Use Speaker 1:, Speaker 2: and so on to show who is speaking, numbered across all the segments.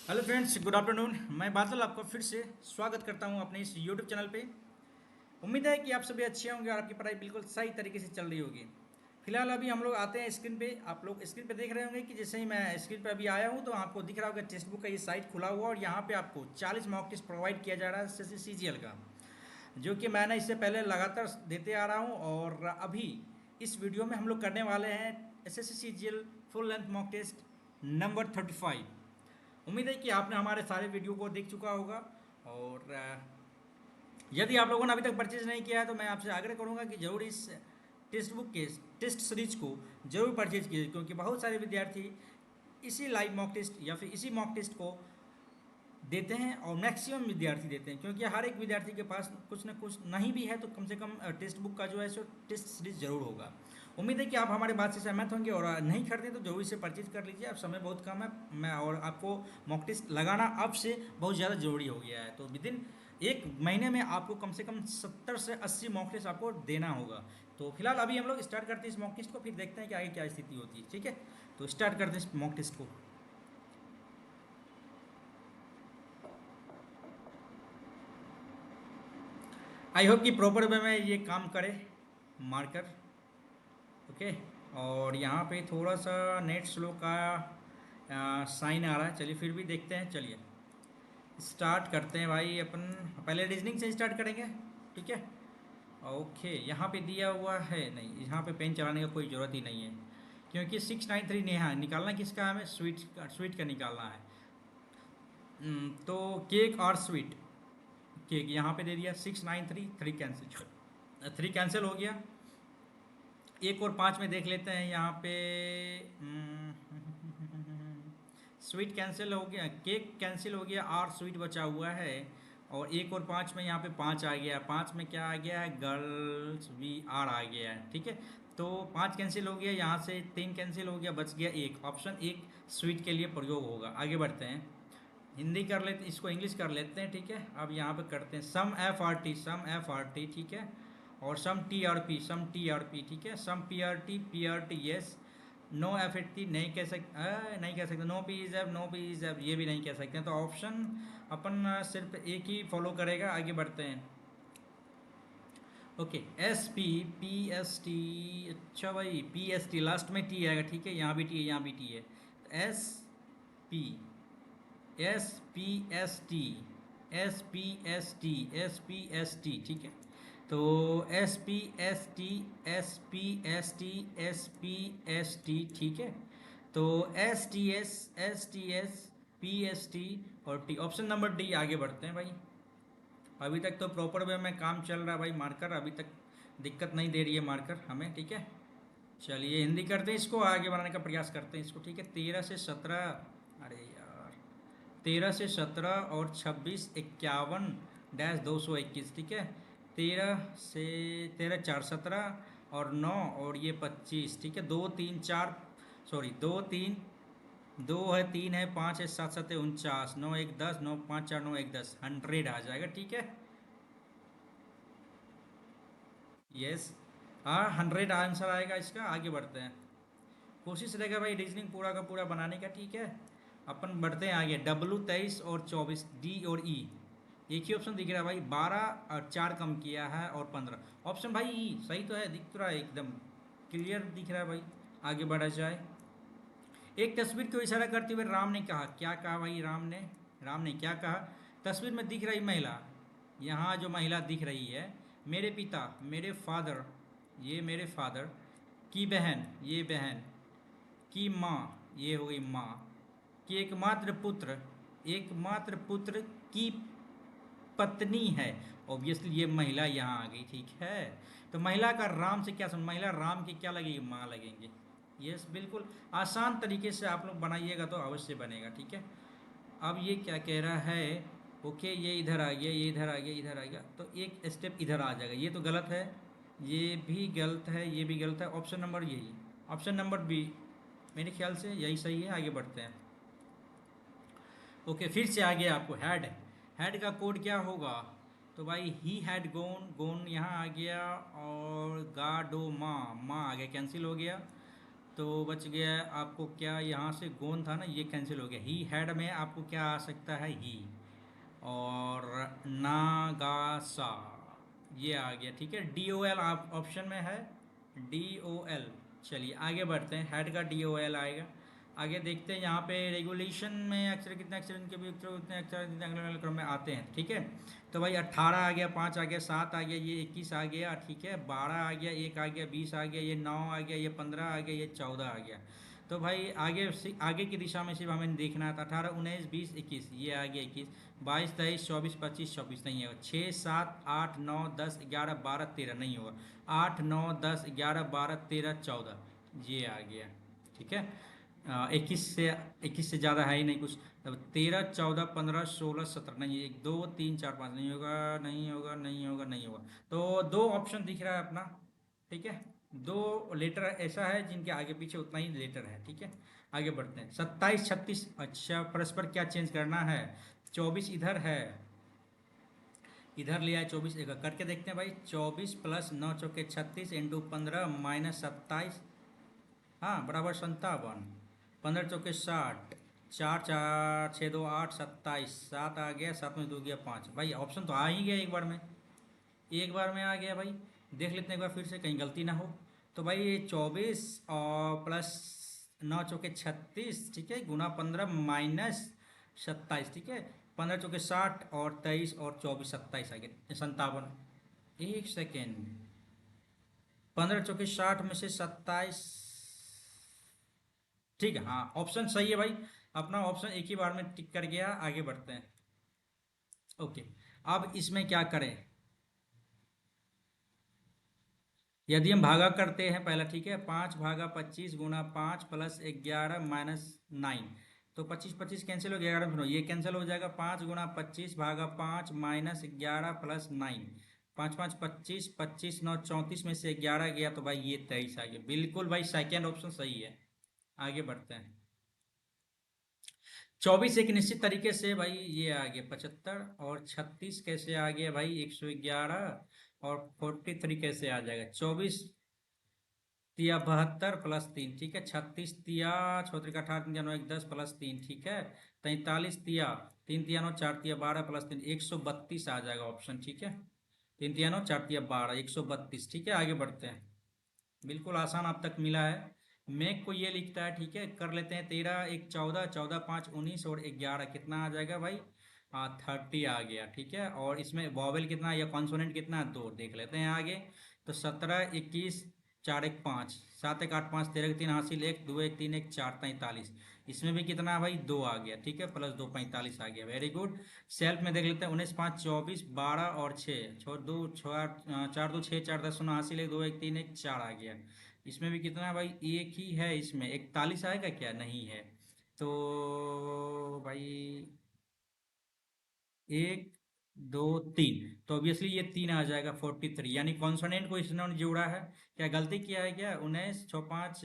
Speaker 1: Hello friends, good afternoon. मैं बादल आपका फिर से स्वागत करता हूं अपने इस यूट्यूब चैनल पे। उम्मीद है कि आप सभी अच्छे होंगे और आपकी पढ़ाई बिल्कुल सही तरीके से चल रही होगी। फिलहाल अभी हम लोग आते हैं स्क्रीन पे। आप लोग स्क्रीन पे देख रहे होंगे कि जैसे ही मैं स्क्रीन पे अभी आया हूं तो आपको दिख रहा होगा टेक्स्ट बुक का ये साइट खुला हुआ और यहाँ पे आपको 40 मॉक टेस्ट प्रोवाइड किया जा रहा है SSC CGL का, जो कि मैंने इससे पहले लगातार देते आ रहा हूँ। और अभी इस वीडियो में हम लोग करने वाले हैं SSC CGL full length mock test number 35। उम्मीद है कि आपने हमारे सारे वीडियो को देख चुका होगा। और यदि आप लोगों ने अभी तक परचेज नहीं किया है तो मैं आपसे आग्रह करूंगा कि जरूर इस टेक्स्ट बुक के टेस्ट सीरीज को जरूर परचेज कीजिए, क्योंकि बहुत सारे विद्यार्थी इसी लाइव मॉक टेस्ट या फिर इसी मॉक टेस्ट को देते हैं और मैक्सिमम विद्यार्थी देते हैं, क्योंकि हर एक विद्यार्थी के पास कुछ ना कुछ नहीं भी है तो कम से कम टेक्स्ट बुक का जो है सो टेस्ट सीरीज जरूर होगा। उम्मीद है कि आप हमारे बात से सहमत होंगे और नहीं खरीदें तो जरूर इसे परचेज कर लीजिए। अब समय बहुत कम है मैं और आपको मॉक टेस्ट लगाना अब से बहुत ज़्यादा ज़रूरी हो गया है, तो विद इन एक महीने में आपको कम से कम 70 से 80 मॉक टेस्ट आपको देना होगा। तो फिलहाल अभी हम लोग स्टार्ट करते हैं इस मॉक टेस्ट को, फिर देखते हैं कि आगे क्या स्थिति होती है। ठीक है, तो स्टार्ट करते हैं इस मॉक टेस्ट को। आई होप कि प्रॉपर वे में ये काम करे मार्कर। ओके, और यहाँ पे थोड़ा सा नेट स्लो का साइन आ रहा है। चलिए फिर भी देखते हैं। चलिए स्टार्ट करते हैं भाई। अपन पहले रीजनिंग से स्टार्ट करेंगे। ठीक है, ओके। यहाँ पे दिया हुआ है, नहीं यहाँ पे पेन चलाने का कोई ज़रूरत ही नहीं है, क्योंकि 693 नेहा निकालना किसका है, हमें स्वीट का निकालना है। तो केक और स्वीट, केक यहाँ पे दे दिया 693, थ्री कैंसिल, थ्री कैंसिल हो गया। एक और पाँच में देख लेते हैं यहाँ पे। स्वीट कैंसिल हो गया, केक कैंसिल हो गया और स्वीट बचा हुआ है। और एक और पाँच में यहाँ पे पाँच आ गया, पाँच में क्या आ गया है, गर्ल्स VR आ गया है। ठीक है, तो पाँच कैंसिल हो गया, यहाँ से तीन कैंसिल हो गया, बच गया एक। ऑप्शन एक स्वीट के लिए प्रयोग होगा। आगे बढ़ते हैं, हिंदी कर लेते, इसको इंग्लिश कर लेते हैं। ठीक है, अब यहाँ पे करते हैं सम FRT, सम FRT। ठीक है, और सम TRP, सम TRP। ठीक है, सम PRT यस। नो FAT नहीं कह सकते, नहीं कह सकते। नो PZF, नो PZF ये भी नहीं कह सकते हैं। तो ऑप्शन अपन सिर्फ एक ही फॉलो करेगा। आगे बढ़ते हैं। Okay, SP PST। अच्छा भाई, PST लास्ट में टी आएगा। ठीक है, यहाँ भी टी है, यहाँ भी टी है। SP SPST, SPST। ठीक है, तो SPST। ठीक है, तो STS PST और T, ऑप्शन नंबर डी। आगे बढ़ते हैं भाई। अभी तक तो प्रॉपर वे में काम चल रहा है भाई। मार्कर अभी तक दिक्कत नहीं दे रही है मार्कर हमें। ठीक है, चलिए हिंदी करते हैं, इसको आगे बढ़ाने का प्रयास करते हैं इसको। ठीक है, 13 से 17, अरे यार, 13 से 17 और 26 51-221। ठीक है, 13 से 13 4 17 और 9 और ये 25। ठीक है, दो तीन चार, सॉरी दो तीन, दो है, तीन है, पाँच है, सात सत्ते 49, नौ एक 10, नौ पाँच चार, नौ एक 10, 100 आ जाएगा। ठीक है, यस, हाँ 100 आंसर आएगा इसका। आगे बढ़ते हैं, कोशिश रहेगा भाई रीजनिंग पूरा का पूरा बनाने का। ठीक है, अपन बढ़ते हैं आगे। W 23 और 24, D और E, एक ही ऑप्शन दिख रहा है भाई। 12 और 4 कम किया है और 15। ऑप्शन भाई E सही तो है, दिख तो रहा है, एकदम क्लियर दिख रहा है भाई। आगे बढ़ा जाए। एक तस्वीर को इशारा करते हुए राम ने कहा, क्या कहा भाई राम ने क्या कहा। तस्वीर में दिख रही महिला, यहाँ जो महिला दिख रही है, मेरे पिता, मेरे फादर, ये मेरे फादर की बहन, ये बहन की माँ, ये हो गई माँ की एकमात्र पुत्र की पत्नी है। ऑब्वियसली ये महिला यहाँ आ गई। ठीक है, तो महिला का राम से क्या महिला राम की क्या लगेगी, माँ लगेंगे। यस, बिल्कुल आसान तरीके से आप लोग बनाइएगा तो अवश्य बनेगा। ठीक है, अब ये क्या कह रहा है, ओके ये इधर आ गया, ये इधर आ गया, इधर आ गया, तो एक स्टेप इधर आ जाएगा। ये तो गलत है, ये भी गलत है, ये भी गलत है। ऑप्शन नंबर यही, ऑप्शन नंबर बी मेरे ख्याल से यही सही है। आगे बढ़ते हैं। ओके, फिर से आ गया आपको हेड। हेड का कोड क्या होगा, तो भाई ही हैड गोन, गोन यहाँ आ गया, और गा डो माँ, माँ आ गया, कैंसिल हो गया। तो बच गया आपको क्या, यहाँ से गोंद था ना, ये कैंसिल हो गया। ही हैड में आपको क्या आ सकता है, ही। और नागासा, ये आ गया, ठीक है। डी ओ एल आप ऑप्शन में है, डी ओ एल। चलिए आगे बढ़ते हैं, हेड का डी ओ एल आएगा। आगे देखते हैं यहाँ पे रेगुलेशन में अक्षर कितने अक्षर, इनके भी अक्षर उतने अक्षर अलग अलग क्रम में आते हैं, ठीक है। तो भाई 18 आ गया, 5 आ गया, 7 आ गया, ये 21 आ गया, ठीक है, 12 आ गया, 1 आ गया, 20 आ गया, ये 9 आ गया, ये 15 आ गया, ये 14 आ गया। तो भाई आगे आगे की दिशा में सिर्फ हमें देखना था, 18 19 20 21, ये आ गया 21, 22 23 24 25 24 नहीं होगा, 6 7 8 9 10 11 12 13 नहीं होगा, 8 9 10 11 12 13 14 ये आ गया, ठीक है। 21 से ज़्यादा है ही नहीं कुछ। तब 13 14 15 16 17 नहीं, 1 2 3 4 5 नहीं होगा, नहीं होगा, नहीं होगा, नहीं होगा। तो दो ऑप्शन दिख रहा है अपना, ठीक है। दो लेटर ऐसा है जिनके आगे पीछे उतना ही लेटर है, ठीक है। आगे बढ़ते हैं, 27 36, अच्छा परस्पर क्या चेंज करना है, 24 इधर है, इधर लिया है 24, एक करके देखते हैं भाई। 24 प्लस 9 चौके 36 इंटू 15 माइनस 27, हाँ बराबर 57, 15 चौके 60, 4 4 6 2 8 27, 7 आ गया, 7 में 2 गया 5, भाई ऑप्शन तो आ ही गया एक बार में, एक बार में आ गया भाई। देख लेते हैं एक बार फिर से, कहीं गलती ना हो। तो भाई 24 और प्लस 9 चौके 36, ठीक है, गुना 15 माइनस 27, ठीक है, 15 चौके 60 और 23 और 24 27 आ गया 57। एक सेकेंड, 15 चौके 60 में से 27, ठीक है, हाँ ऑप्शन सही है भाई, अपना ऑप्शन एक ही बार में टिक कर गया। आगे बढ़ते हैं, ओके। अब इसमें क्या करें, यदि हम भागा करते हैं पहला, ठीक है, 5 भागा 25 गुना 5 प्लस 11 माइनस 9, तो 25 25 कैंसिल हो गया, 11 सुनो ये कैंसिल हो जाएगा, 5 गुना 25 भागा 5 माइनस 11 प्लस 9, 5 5 25, 25 9 34 में से 11 गया, तो भाई ये 23 आ गया, बिल्कुल भाई सेकेंड ऑप्शन सही है। आगे बढ़ते हैं, 24 एक निश्चित तरीके से भाई ये आ गया 75, और 36 कैसे आ गया भाई 111, और 43 कैसे आ जाएगा, 24 तिया 72 प्लस 3, ठीक है, 36 तिया 6 3 का 18 3 9 1 10 प्लस 3, ठीक है, 43 तिया 3 तिया 9 4 तिया 12 प्लस 3 132 आ जाएगा ऑप्शन, ठीक है, 3 तिया 9 4 तिया 12 132, ठीक है। आगे बढ़ते हैं, बिल्कुल आसान आप तक मिला है। मेक को ये लिखता है, ठीक है, कर लेते हैं, 13 1 14 14 5 19 और 11 कितना आ जाएगा भाई, हाँ 30 आ गया, ठीक है। और इसमें वॉवेल कितना है या कॉन्सोनेंट कितना है, 2 देख लेते हैं आगे। तो 17 21 4 1 5 7 1 8 5 13 3 हासिल 1 2 1 3 1 4 43, इसमें भी कितना है भाई 2 आ गया, ठीक है, प्लस 2 45 आ गया, वेरी गुड। सेल्फ में देख लेते हैं, 19 5 24 12 और 6 छः 2 6 4 2 6 4 10 हासिल 1 2 1 3 1 4 आ गया। इसमें भी कितना है भाई, एक ही है, इसमें 41 आएगा क्या, नहीं है। तो भाई 1 2 3, तो ऑब्वियसली ये 3 आ जाएगा 43, यानी कॉन्सोनेंट को इसने जोड़ा है। क्या गलती किया है क्या, 19 6 5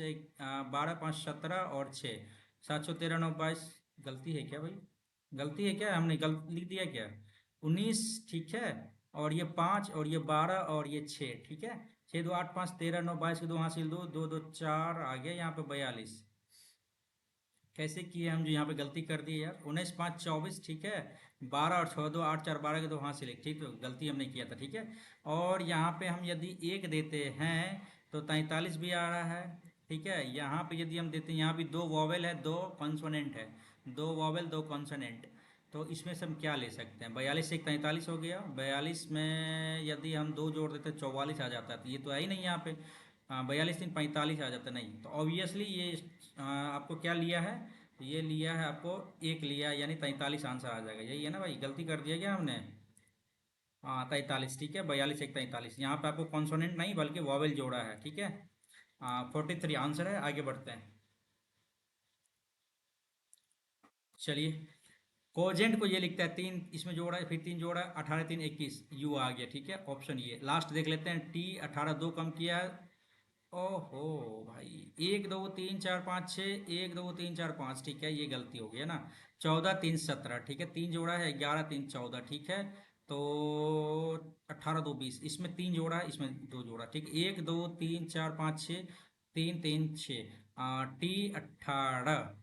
Speaker 1: 12 5 17 और 6 7 6 13 9 22, गलती है क्या भाई, गलती है क्या, हमने गलत लिख दिया क्या, 19, ठीक है, और ये 5 और ये 12 और ये 6, ठीक है, 6 2 8 5 13 9 22 के 2 हासिल 2 2 2 4 आ गया यहाँ पे 42। कैसे किए हम, जो यहाँ पे गलती कर दी है यार, 19 5 24, ठीक है, 12 और 6 2 8 4 12 के 2 हाथ सिलेक्ट, ठीक, तो गलती हमने किया था, ठीक है। और यहाँ पे हम यदि 1 देते हैं तो 43 भी आ रहा है, ठीक है। यहाँ पे यदि हम देते हैं, यहाँ भी 2 वॉवेल है 2 कॉन्सोनेंट है, 2 वॉवेल 2 कॉन्सोनेंट, तो इसमें से हम क्या ले सकते हैं, 42 से 43 हो गया, 42 में यदि हम 2 जोड़ देते 44 आ जाता है, तो ये तो है ही नहीं यहाँ पे, 42 3 45 आ जाता नहीं, तो ऑब्वियसली ये आपको क्या लिया है, ये लिया है आपको एक लिया, यानी 43 आंसर आ जाएगा, यही है ना भाई, गलती कर दिया क्या हमने, हाँ 43, ठीक है, 42 1 43, यहाँ पे आपको कॉन्सोनेंट नहीं बल्कि वॉवेल जोड़ा है, ठीक है। 43 आंसर है। आगे बढ़ते हैं, चलिए। कोजेंट को ये लिखता है, 3 इसमें जोड़ा है, फिर 3 जोड़ा है, 18 3 21 यू आ गया, ठीक है, ऑप्शन ये लास्ट देख लेते हैं, टी 18 2 कम किया है, ओहो भाई 1 2 3 4 5 6 1 2 3 4 5, ठीक है, ये गलती हो गई है ना, 14 3 17, ठीक है, 3 जोड़ा है, 11 3 14, ठीक है। तो 18 2 20, इसमें 3 जोड़ा है, इसमें 2 जोड़ा, ठीक है, 1 2 3 4 5 6 3 3 6, टी 18।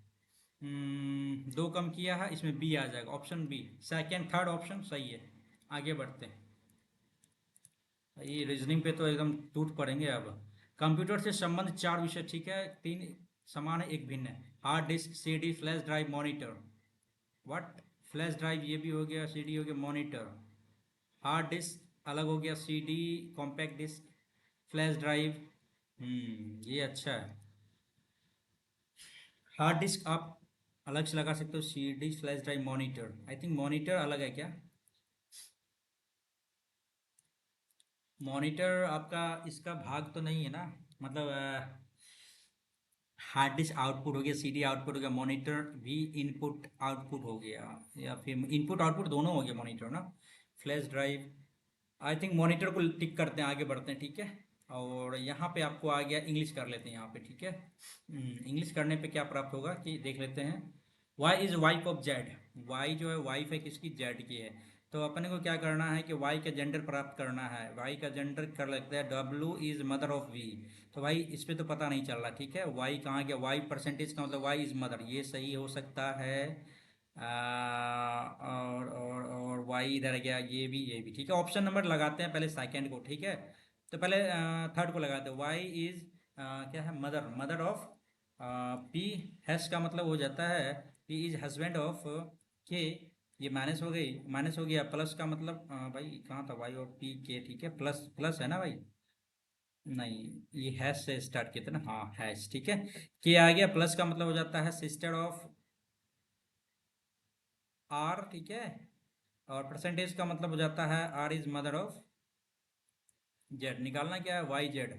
Speaker 1: दो कम किया है, इसमें बी आ जाएगा, option B. Second third option सही है। आगे बढ़ते हैं। ये रीजनिंग पे तो एकदम टूट पड़ेंगे अब। कंप्यूटर से संबंध चार विषय, ठीक है, तीन समान है, एक भिन्न है। Hard disk, CD, flash drive, monitor. What? Flash drive ये भी हो गया, सीडी हो गया, मॉनिटर। हार्ड डिस्क अलग हो गया, CD compact disc, flash drive. ये अच्छा है। हार्ड डिस्क आप अलग से लगा सकते हो, CD, flash drive, monitor. I think monitor अलग है क्या? मॉनिटर आपका इसका भाग तो नहीं है ना, मतलब हार्ड डिस्क आउटपुट हो गया, सीडी आउटपुट हो गया, मॉनिटर भी इनपुट आउटपुट हो गया, या फिर इनपुट आउटपुट दोनों हो गया मॉनिटर ना। Flash drive, I think monitor को टिक करते हैं, आगे बढ़ते हैं, ठीक है। और यहाँ पे आपको आ गया, इंग्लिश कर लेते हैं यहाँ पे, ठीक है। इंग्लिश करने पे क्या प्राप्त होगा कि देख लेते हैं। Y is wife of Z. Y जो है वाइफ है किसकी? जेड की है। तो अपने को क्या करना है कि वाई का जेंडर प्राप्त करना है। वाई का जेंडर कर लेते हैं, W is mother of V. तो भाई इस पे तो पता नहीं चल रहा, ठीक है। वाई कहाँ गया? वाई परसेंटेज का मतलब वाई इज मदर, ये सही हो सकता है। और वाई इधर गया, ये भी ठीक है। ऑप्शन नंबर लगाते हैं पहले सेकंड को, ठीक है। तो पहले थर्ड को लगाते हैं। वाई इज क्या है? Mother, mother of P. Hash का मतलब हो जाता है पी इज हस्बैंड ऑफ के। ये माइनस हो गई, माइनस हो गया, प्लस का मतलब भाई कहाँ था? वाई और पी के, ठीक है, प्लस प्लस है ना भाई? नहीं, ये हैश से स्टार्ट किया था ना, हाँ हैश, ठीक है। के आ गया, प्लस का मतलब हो जाता है सिस्टर ऑफ आर, ठीक है। और परसेंटेज का मतलब हो जाता है R is mother of Z. निकालना क्या है? Y Z.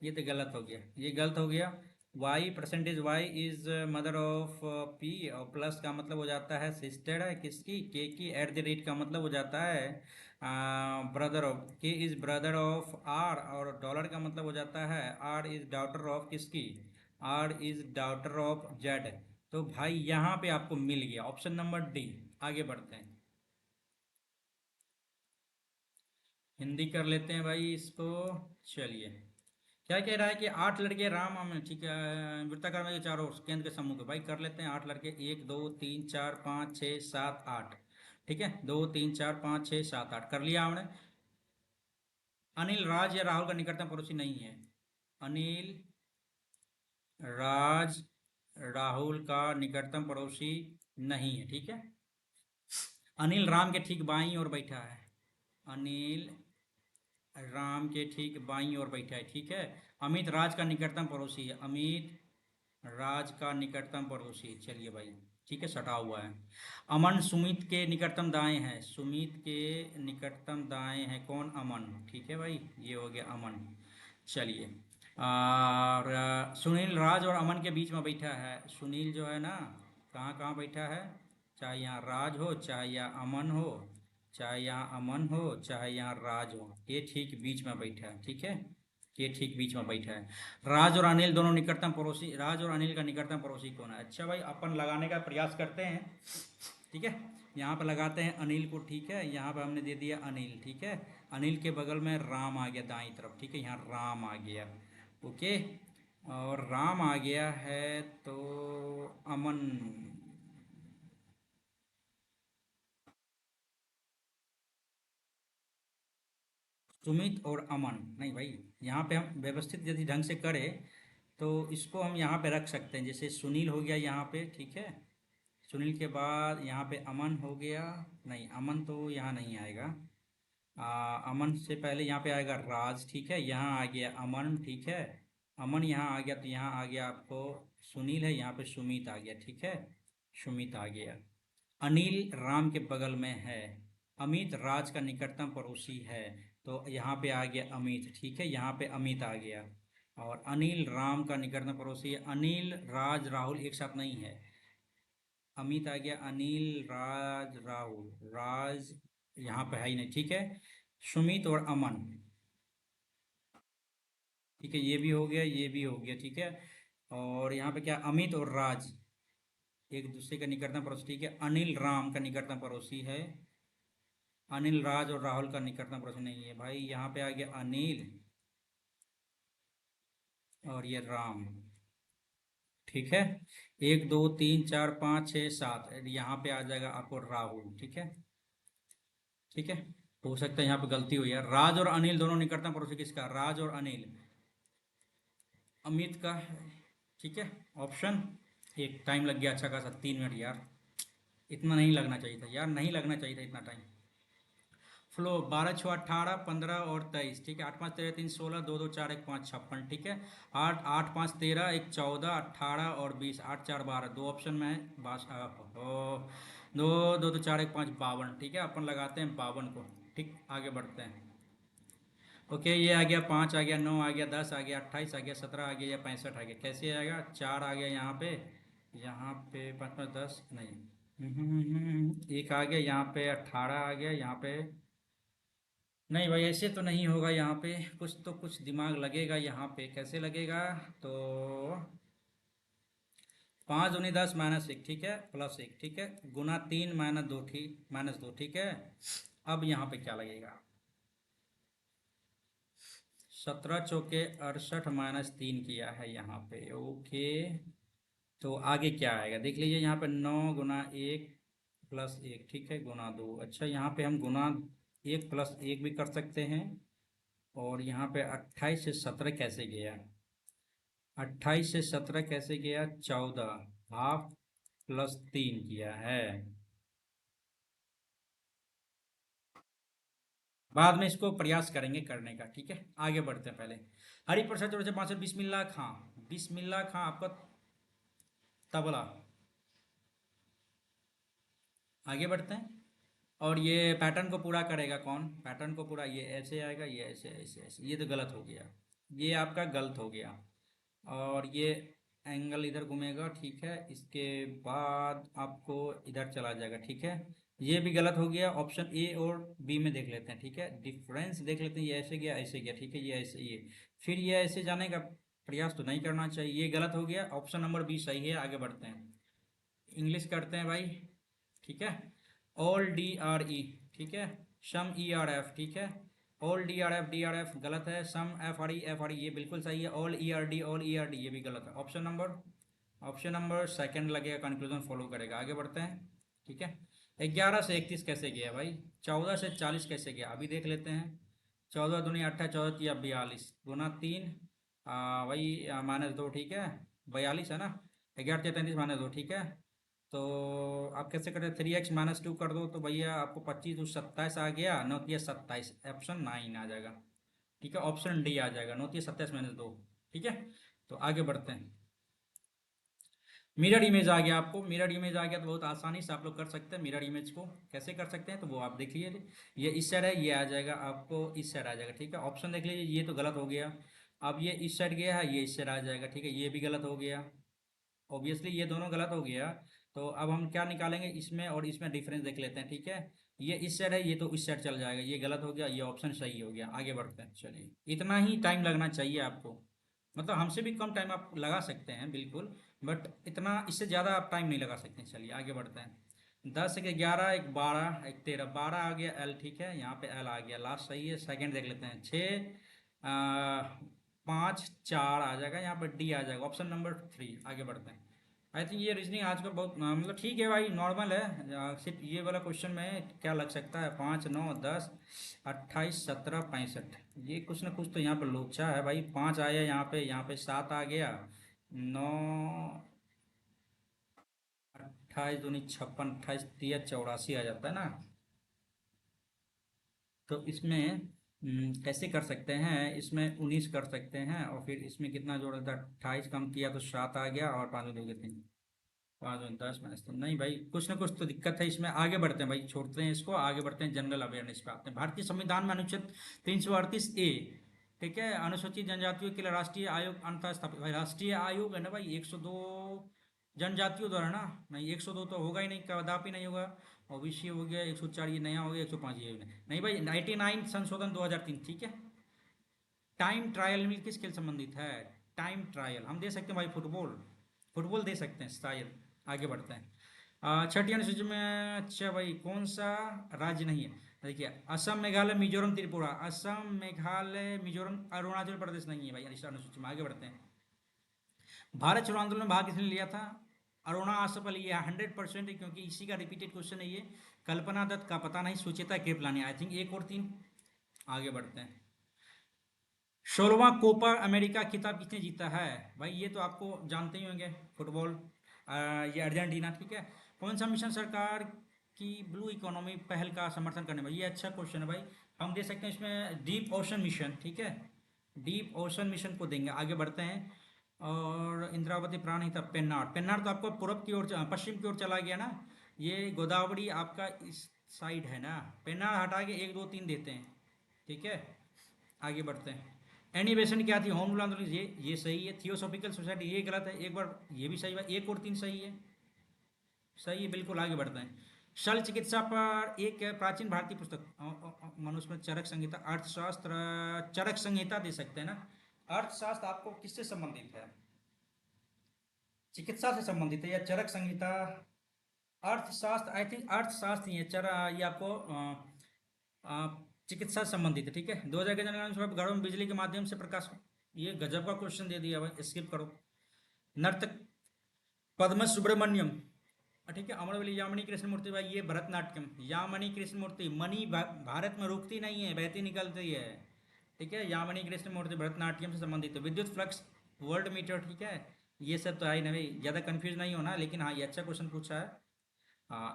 Speaker 1: ये तो गलत हो गया, ये गलत हो गया। Y percentage Y is mother of P, और प्लस का मतलब हो जाता है सिस्टर है किसकी? के की। एट द रेट का मतलब हो जाता है brother of K is brother of R, और डॉलर का मतलब हो जाता है आर इज डॉटर ऑफ किसकी? R is daughter of Z. तो भाई यहाँ पे आपको मिल गया ऑप्शन नंबर डी। आगे बढ़ते हैं। हिंदी कर लेते हैं भाई इसको। चलिए, क्या कह रहा है कि आठ लड़के राम में, ठीक है, वृत्ताकार में चारों केंद्र के समूह के, भाई कर लेते हैं। आठ लड़के, एक दो तीन चार पाँच छः सात आठ, ठीक है, दो तीन चार पाँच छः सात आठ कर लिया हमने। अनिल राज या राहुल का निकटतम पड़ोसी नहीं है। अनिल राज राहुल का निकटतम पड़ोसी नहीं है, ठीक है। अनिल राम के ठीक बाईं ओर बैठा है। अनिल राम के ठीक बाईं ओर बैठा है, ठीक है। अमित राज का निकटतम पड़ोसी है। अमित राज का निकटतम पड़ोसी, चलिए भाई, ठीक है, सटा हुआ है। अमन सुमित के निकटतम दाएं है। सुमित के निकटतम दाएं है कौन? अमन, ठीक है भाई, ये हो गया अमन। चलिए, और सुनील राज और अमन के बीच में बैठा है। सुनील जो है ना, कहाँ कहाँ बैठा है? चाहे यहाँ राज हो, चाहे यहाँ अमन हो, चाहे यहाँ अमन हो, चाहे यहाँ राज हो, ये ठीक बीच में बैठा है, ठीक है। ये ठीक बीच में बैठा है। राज और अनिल दोनों निकटतम पड़ोसी। राज और अनिल का निकटतम पड़ोसी कौन है? अच्छा भाई, अपन लगाने का प्रयास करते हैं, ठीक है। यहाँ पर लगाते हैं अनिल को, ठीक है। यहाँ पर हमने दे दिया अनिल, ठीक है। अनिल के बगल में राम आ गया दाईं तरफ, ठीक है, यहाँ राम आ गया, ओके। और राम आ गया है तो अमन। सुमित और अमन नहीं भाई, यहाँ पे हम व्यवस्थित यदि ढंग से करें तो इसको हम यहाँ पे रख सकते हैं। जैसे सुनील हो गया यहाँ पे, ठीक है। सुनील के बाद यहाँ पे अमन हो गया। नहीं, अमन तो यहाँ नहीं आएगा। अमन से पहले यहाँ पे आएगा राज, ठीक है, यहाँ आ गया अमन, ठीक है। अमन यहाँ आ गया तो यहाँ आ गया आपको सुनील है, यहाँ पे सुमित आ गया, ठीक है, सुमित आ गया। अनिल राम के बगल में है। अमित राज का निकटतम पड़ोसी है, तो यहाँ पे आ गया अमित, ठीक है, यहाँ पे अमित आ गया। और अनिल राम का निकटतम पड़ोसी है। अनिल राज राहुल एक साथ नहीं है। अमित आ गया, अनिल राज राहुल, राज यहाँ पे है ही नहीं, ठीक है। सुमित और अमन, ठीक है, ये भी हो गया, ये भी हो गया, ठीक है। और यहाँ पे क्या? अमित और राज एक दूसरे का निकटतम पड़ोसी, ठीक है। अनिल राम का निकटतम पड़ोसी है। अनिल राज और राहुल का निकटतम पड़ोसी नहीं है भाई। यहाँ पे आ गया अनिल और ये राम, ठीक है। 1 2 3 4 5 6 7, यहाँ पे आ जाएगा आपको राहुल। ठीक है, ठीक है। हो सकता है यहाँ पे गलती हुई है। राज और अनिल दोनों निकटतम पड़ोसी किसका? राज और अनिल अमित का है। ठीक है, ऑप्शन एक। टाइम लग गया अच्छा खासा, 3 मिनट यार। इतना नहीं लगना चाहिए था यार, नहीं लगना चाहिए था इतना टाइम। फ्लो 12 6 18 15 और 23। ठीक है, 8 5 13 3 16, 2 2 4 1 5 56। ठीक है, 8 8 5 13 1 14 18 और 20, 8 4 12, दो ऑप्शन में है। दो दो दो 4 1 5 52। ठीक है, अपन लगाते हैं 52 को। ठीक, आगे बढ़ते हैं। ओके, ये आ गया 5, आ गया 9, आ गया 10, आ गया 28, आ गया 17, आ गया या 65 आ गया। कैसे आएगा? 4 आ गया यहाँ पे, यहाँ पे 5 5 10 नहीं। एक आ गया यहाँ पे, 18 आ गया यहाँ पे। नहीं भाई, ऐसे तो नहीं होगा यहाँ पे। कुछ तो कुछ दिमाग लगेगा यहाँ पे। कैसे लगेगा? तो 5 दूनी 10 -1। ठीक है, +1। ठीक है, गुना 3 - 2। ठीक, -2। ठीक है, अब यहाँ पे क्या लगेगा? 17 चौके 68 -3 किया है यहाँ पे। ओके, तो आगे क्या आएगा देख लीजिए। यहाँ पे 9 गुना 1 + 1। ठीक है, गुना 2। अच्छा, यहाँ पे हम गुना 1 + 1 भी कर सकते हैं। और यहाँ पे 28 से 17 कैसे गया? 28 से 17 कैसे गया? 14, हाफ +3 किया है। बाद में इसको प्रयास करेंगे करने का। ठीक है, आगे बढ़ते हैं। पहले हरि प्रसाद चौरसिया 62, बिस्मिल्लाह खां। बिस्मिल्लाह खां आपका तबला। आगे बढ़ते हैं। और ये पैटर्न को पूरा करेगा कौन? पैटर्न को पूरा, ये ऐसे आएगा, ये ऐसे ऐसे ऐसे। ये तो गलत हो गया, ये आपका गलत हो गया। और ये एंगल इधर घूमेगा। ठीक है, इसके बाद आपको इधर चला जाएगा। ठीक है, ये भी गलत हो गया। ऑप्शन ए और बी में देख लेते हैं। ठीक है, डिफरेंस देख लेते हैं। ये ऐसे गया, ऐसे गया। ठीक है, ये ऐसे, ये फिर ये ऐसे जाने का प्रयास तो नहीं करना चाहिए। ये गलत हो गया। ऑप्शन नंबर बी सही है। आगे बढ़ते हैं, इंग्लिश करते हैं भाई। ठीक है, ऑल DRE। ठीक है, सम ERF। ठीक है, ऑल DRF गलत है। सम FRE ये बिल्कुल सही है। ऑल ERD ये भी गलत है। ऑप्शन नंबर सेकंड लगेगा, कंक्लूजन फॉलो करेगा। आगे बढ़ते हैं। ठीक है, 11 से 31 कैसे गया भाई? 14 से 40 कैसे गया? अभी देख लेते हैं। 14 दूनी 18, 14 × 42, गुना 3, वही -2। ठीक है, 42 है ना। 11 × 33 -2। ठीक है, तो आप कैसे करते? 3x - 2 कर दो तो भैया आपको 25 × 27 आ गया। 9 × 27, ऑप्शन 9 आ जाएगा। ठीक है, ऑप्शन डी आ जाएगा। 9 × 27 - 2। ठीक है, तो आगे बढ़ते हैं। मिरर इमेज आ गया आपको। मिरर इमेज आ गया तो बहुत आसानी से आप लोग कर सकते हैं। मिरर इमेज को कैसे कर सकते हैं तो वो आप देख लीजिए। ये इस साइड है, ये आ जाएगा आपको इस साइड आ जाएगा। ठीक है, ऑप्शन देख लीजिए। ये तो गलत हो गया। अब ये इस साइड गया है, ये इस साइड आ जाएगा। ठीक है, ये भी गलत हो गया। ऑब्वियसली ये दोनों गलत हो गया। तो अब हम क्या निकालेंगे? इसमें और इसमें डिफरेंस देख लेते हैं। ठीक है, ये इस साइड है, ये तो इस साइड चल जाएगा। ये गलत हो गया, ये ऑप्शन सही हो गया। आगे बढ़ते हैं। चलिए, इतना ही टाइम लगना चाहिए आपको। मतलब हमसे भी कम टाइम आप लगा सकते हैं बिल्कुल, बट इतना, इससे ज़्यादा आप टाइम नहीं लगा सकते। चलिए आगे बढ़ते हैं। 10 × 11 1 12 1 13, 12 आ गया L। ठीक है, यहाँ पे L आ गया लास्ट, सही है। सेकंड देख लेते हैं। 6 5 4 आ जाएगा, यहाँ पर D आ जाएगा। Option number 3। आगे बढ़ते हैं। आई थिंक ये रीजनिंग आज का बहुत मतलब ठीक है भाई, नॉर्मल है। सिर्फ ये वाला क्वेश्चन में क्या लग सकता है? 5 9 10 28 17 65, ये कुछ ना कुछ तो यहाँ पे लोचा है भाई। 5 आया यहाँ पे 7 आ गया। 9 28 दूनी 56, 28 तिया 84 आ जाता है ना। तो इसमें कैसे कर सकते हैं? इसमें 19 कर सकते हैं और फिर इसमें कितना जोड़ा था? 28 कम किया तो 7 आ गया और 5 दोगे 3, 5 × 10 -3। नहीं भाई, कुछ ना कुछ तो दिक्कत है इसमें। आगे बढ़ते हैं भाई, छोड़ते हैं इसको, आगे बढ़ते हैं। जनरल अवेयरनेस पे आते हैं। भारतीय संविधान में अनुच्छेद 338A, ठीक है, अनुसूचित जनजातियों के लिए राष्ट्रीय आयोग अंतः स्थापित। भाई राष्ट्रीय आयोग है ना भाई, 102 जनजातियों द्वारा ना। नहीं, 102 तो होगा ही नहीं, कदापि नहीं होगा। ओबीसी हो गया 104, ये नया हो गया 105, ये नहीं भाई। 99 संशोधन 2003। ठीक है, टाइम ट्रायल में किस खेल संबंधित है? टाइम ट्रायल हम दे सकते हैं भाई, फुटबॉल। फुटबॉल दे सकते हैं शायद। आगे बढ़ते हैं। छठी अनुसूची में, अच्छा भाई, कौन सा राज्य नहीं है? देखिए, असम मेघालय मिजोरम त्रिपुरा। असम मेघालय मिजोरम, अरुणाचल प्रदेश नहीं है भाई इस अनुसूची में। आगे बढ़ते हैं। भारत छोड़ो आंदोलन में भाग किसने लिया था? अरुणा आसफ अली, ये 100% है, क्योंकि इसी का रिपीटेड क्वेश्चन है ये। कल्पना दत्त का पता नहीं, सुचेता कृपलानी, आई थिंक एक और तीन। आगे बढ़ते हैं। 16वां कोपा अमेरिका खिताब किसने जीता है? भाई ये तो आपको जानते ही होंगे, फुटबॉल। ये अर्जेंटीना, ठीक है। कौन सा मिशन सरकार की ब्लू इकोनॉमी पहल का समर्थन करने में? ये अच्छा क्वेश्चन है भाई। हम दे सकते हैं इसमें डीप ओशन मिशन, ठीक है। डीप ओशन मिशन को देंगे। आगे बढ़ते हैं। और इंद्रावती प्राणहिता, पेन्नार, पेन्नार तो आपको पूर्व की ओर पश्चिम की ओर चला गया ना। ये गोदावरी आपका इस साइड है ना। पेन्नार हटा के एक दो तीन देते हैं, ठीक है। आगे बढ़ते हैं। एनिवेशन क्या थी? होम रूल आंदोलन, ये सही है। थियोसॉफिकल सोसाइटी, ये गलत है। एक बार ये भी सही है, एक और तीन सही है। सही है बिल्कुल। आगे बढ़ते हैं। शल्य चिकित्सा पर एक प्राचीन भारतीय पुस्तक, मनुस्मृति, चरक संहिता, अर्थशास्त्र। चरक संहिता दे सकते हैं ना। अर्थशास्त्र आपको किससे संबंधित है? चिकित्सा से संबंधित है या चरक संहिता? अर्थशास्त्र, आई थिंक अर्थशास्त्र ही है। ये आपको चिकित्सा से संबंधित है, ठीक है। 2000 के जनगणना में घरों में बिजली के माध्यम से प्रकाश, ये गजब का क्वेश्चन दे दिया भाई, स्किप करो। नर्तक पद्म सुब्रमण्यम, ठीक है। अमरवली यामिनी कृष्णमूर्ति, भाई ये भरतनाट्यम। यामिनी कृष्णमूर्ति, मणि भारत में रुकती नहीं है, बहती निकलती है, ठीक है। यामिनी कृष्णमूर्ति भरतनाट्यम से संबंधित है। विद्युत फ्लक्स, वोल्ट मीटर, ठीक है। ये सब तो आई ना भाई, ज़्यादा कंफ्यूज नहीं होना, लेकिन हाँ ये अच्छा क्वेश्चन पूछा है।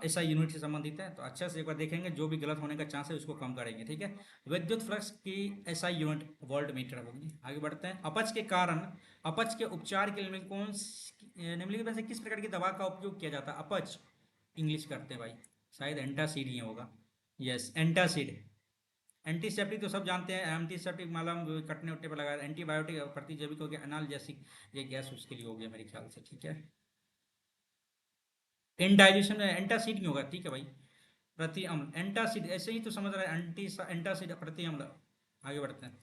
Speaker 1: ऐसा यूनिट से संबंधित है, तो अच्छा से एक बार देखेंगे, जो भी गलत होने का चांस है उसको कम करेंगे, ठीक है। विद्युत फ्लक्स की ऐसा यूनिट वोल्ट मीटर होगी। आगे बढ़ते हैं। अपच के कारण, अपच के उपचार के लिए निम्नलिखित में से किस प्रकार की दवा का उपयोग किया जाता है? अपच इंग्लिश करते हैं भाई, शायद एंटासिड ही होगा। Yes, antacid. एंटीसेप्टिक तो सब जानते हैं, एंटीसेप्टिक मलहम कटने उटने पर लगाया। एंटीबायोटिक प्रतिजैविक हो गया, एनाल्जेसिक ये गैस उसके लिए हो गया मेरे ख्याल से, ठीक है। इनडाइजेशन में एंटासिड नहीं होगा, ठीक है भाई। प्रति अम्ल, एंटासिड ऐसे ही तो समझ रहा है, एंटी एंटासिड प्रति अम्ल। आगे बढ़ते हैं।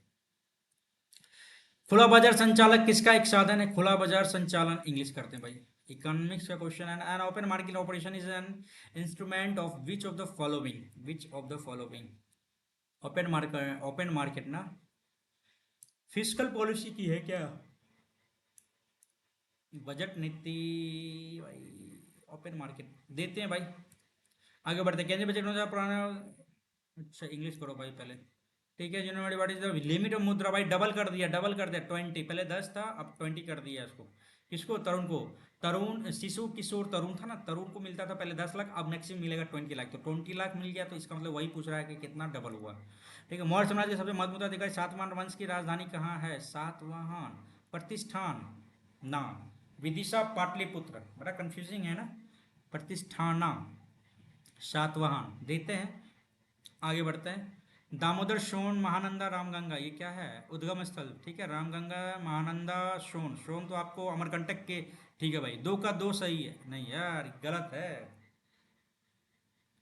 Speaker 1: खुला बाजार संचालक किसका एक साधन है? खुला बाजार संचालन इंग्लिश करते हैं भाई। इकोनॉमिक्स का क्वेश्चन है। An open market operation is an instrument of which of the following, which of the following. Open market ना, फिस्कल पॉलिसी की है क्या? बजट नीति भाई, ओपन मार्केट देते हैं भाई। आगे बढ़ते हैं। केंद्रीय बजट में पुराना, अच्छा इंग्लिश करो भाई पहले, ठीक है। जिन्होंने what is the limit of मुद्रा, भाई डबल कर दिया, डबल कर दिया। 20, पहले 10 था अब 20 कर दिया इसको। किसको? तरुण को। तरुण, शिशु किशोर तरुण था ना, तरुण को मिलता था पहले 10 लाख, अब मैक्सिमम मिलेगा 20 लाख। तो 20 लाख मिल गया, तो इसका मतलब वही पूछ रहा है कि कितना डबल हुआ, ठीक है। मौर्य साम्राज्य के सबसे मजबूत उत्तराधिकारी सातवाहन वंश की राजधानी कहाँ है? सातवाहन प्रतिष्ठान ना, विदिशा पाटलिपुत्र, बड़ा कंफ्यूजिंग है ना। प्रतिष्ठाना, सातवाहन देते हैं। आगे बढ़ते हैं। दामोदर सोन महानंदा रामगंगा, ये क्या है? उद्गम स्थल, ठीक है। रामगंगा महानंदा सोन, सोन तो आपको अमरकंटक के, ठीक है भाई। दो का दो सही है, नहीं यार गलत है,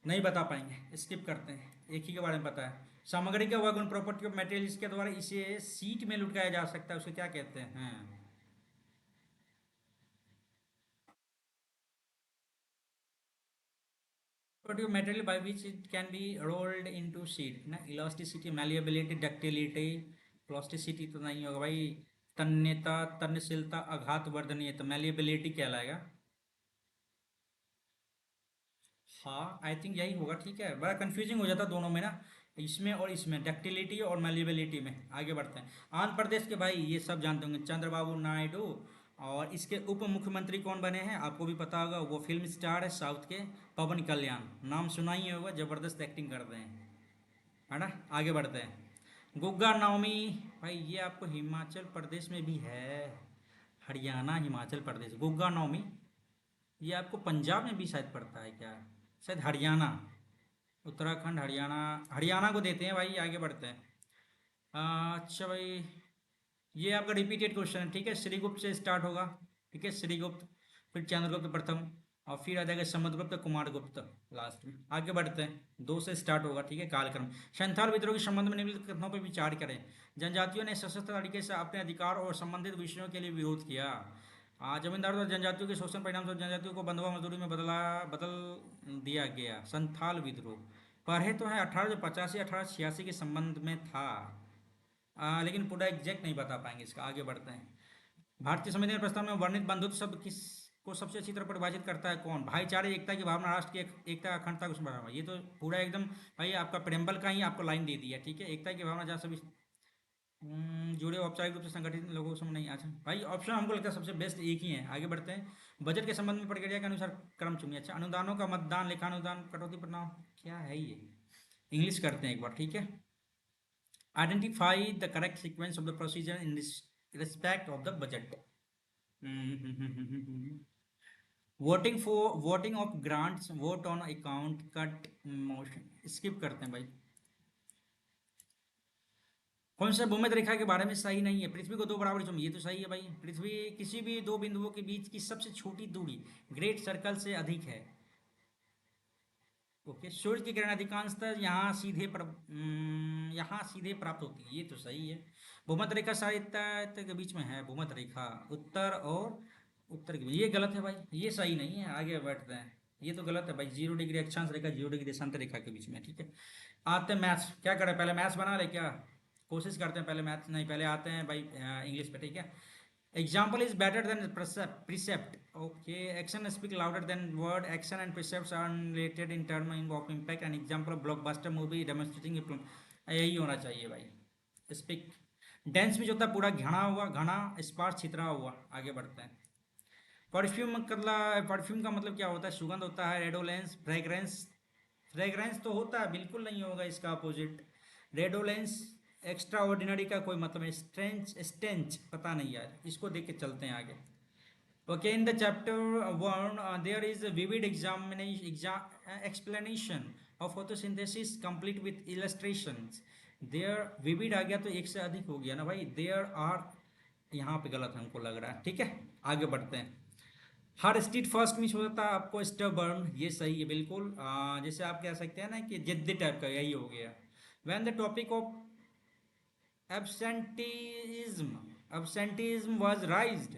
Speaker 1: नहीं बता पाएंगे, स्किप करते हैं। एक ही के बारे में पता है। सामग्री का वह गुण, प्रॉपर्टी ऑफ मटेरियल, इसके द्वारा इसे सीट में लुटाया जा सकता है, उसे क्या कहते हैं? Property of material by which it can be rolled into sheet ना, इलास्टिसिटी, मैलिएबिलिटी, डक्टिलिटी। प्लास्टिसिटी तो नहीं होगा भाई। तन्यता, तन्यशीलता, आघात वर्धनीय, तो मैलिएबिलिटी कहलाएगा। हाँ आई थिंक यही होगा, ठीक है। बड़ा कंफ्यूजिंग हो जाता दोनों में ना, इसमें और इसमें, डक्टिलिटी और मैलिएबिलिटी में। आगे बढ़ते हैं। आंध्र प्रदेश के भाई ये सब जानते होंगे, चंद्रबाबू नायडू। और इसके उप मुख्यमंत्री कौन बने हैं? आपको भी पता होगा, वो फिल्म स्टार है साउथ के, पवन कल्याण। नाम सुना ही होगा, जबरदस्त एक्टिंग करते हैं, है ना। आगे बढ़ते हैं। गुग्गा नवमी, भाई ये आपको हिमाचल प्रदेश में भी है, हरियाणा हिमाचल प्रदेश। गुग्गा नवमी ये आपको पंजाब में भी शायद पड़ता है क्या? शायद हरियाणा, उत्तराखंड, हरियाणा। हरियाणा को देते हैं भाई। आगे बढ़ते हैं। अच्छा भाई, ये आपका रिपीटेड क्वेश्चन है, ठीक है। श्रीगुप्त से स्टार्ट होगा, ठीक है। श्रीगुप्त, फिर चंद्रगुप्त प्रथम, और फिर आ जाएगा समुद्रगुप्त, कुमारगुप्त लास्ट में। आगे बढ़ते हैं। दो से स्टार्ट होगा, ठीक है। कालक्रम। संथाल विद्रोह के संबंध में निम्नलिखित कथनों पर विचार करें। जनजातियों ने सशस्त्र तरीके से अपने अधिकार और संबंधित विषयों के लिए विरोध किया। जमींदारों और जनजातियों के शोषण परिणाम स्वरूप जनजातियों को बंधुआ मजदूरी में बदल दिया गया। संथाल विद्रोह पढ़े तो है, 1885 1886 के संबंध में था। लेकिन पूरा एग्जैक्ट नहीं बता पाएंगे इसका। आगे बढ़ते हैं। भारतीय संविधान प्रस्ताव में वर्णित बंधुत्व शब्द किस को सबसे अच्छी तरह परिभाषित करता है? कौन? भाईचारे, एकता की भावना, राष्ट्र की एकता, अखंडता को बढ़ावा। ये तो पूरा एकदम भाई आपका प्रेम्बल का ही आपको लाइन दे दिया, ठीक है। एकता की भावना जहाँ सभी जुड़े औपचारिक रूप से संगठित लोगों से नहीं। अच्छा भाई, ऑप्शन हमको लगता है सबसे बेस्ट एक ही है। आगे बढ़ते हैं। बजट के संबंध में प्रक्रिया के अनुसार क्रम चुनिए। अच्छा, अनुदानों का मतदान, लेखानुदान, कटौती परिणाम, क्या है ये? इंग्लिश करते हैं एक बार, ठीक है। Identify the correct sequence of the procedure in respect of the budget. Voting of grants, vote on account, cut, motion. Skip करते हैं भाई। कौन सा भूमध्य रेखा के बारे में सही नहीं है? पृथ्वी को दो बराबर हिस्सों में, ये तो सही है भाई। पृथ्वी किसी भी दो बिंदुओं के बीच की सबसे छोटी दूरी ग्रेट सर्कल से अधिक है। ओके, सूर्य की किरण अधिकांशतः यहाँ सीधे प्राप्त होती है, ये तो सही है। भूमध्य रेखा साहित्य के बीच में है। भूमध्य रेखा उत्तर और उत्तर के बीच, ये गलत है भाई, ये सही नहीं है। आगे बढ़ते हैं। ये तो गलत है भाई। 0 डिग्री अक्षांश रेखा, 0 डिग्री देशांतर रेखा के बीच में, ठीक है। आते हैं मैथ्स। क्या करें, पहले मैथ्स बना ले क्या? कोशिश करते हैं पहले मैथ्स, नहीं पहले आते हैं भाई इंग्लिश पे, ठीक है। Example is better than precept. Okay, action speak louder than word. Action and precepts are related in terms of impact. An example of blockbuster movie demonstrating a यही होना चाहिए भाई। स्पीक डेंस में जो होता है पूरा घना हुआ, घना, स्पार्स छितरा हुआ। आगे बढ़ते हैं। परफ्यूम का मतलब क्या होता है? सुगंध होता है। रेडोलेंस, फ्रेग्रेंस। फ्रेग्रेंस तो होता है, बिल्कुल नहीं होगा इसका अपोजिट। रेडोलेंस एक्स्ट्रा ऑर्डिनरी का कोई मतलब है। स्ट्रेंच, स्टेंच पता नहीं यार, इसको देख के चलते हैं आगे। Okay, in the chapter 1 there is a vivid explanation of photosynthesis complete with illustrations. There vivid आ गया तो एक से अधिक हो गया ना भाई। देयर आर यहाँ पे गलत हमको लग रहा है, ठीक है। आगे बढ़ते हैं। हर स्ट्रीट फर्स्ट में हो जाता है आपको स्टबर्न, ये सही है बिल्कुल। जैसे आप कह सकते हैं ना कि जिद्दी टाइप का, यही हो गया। When the topic of absenteeism absenteeism was raised,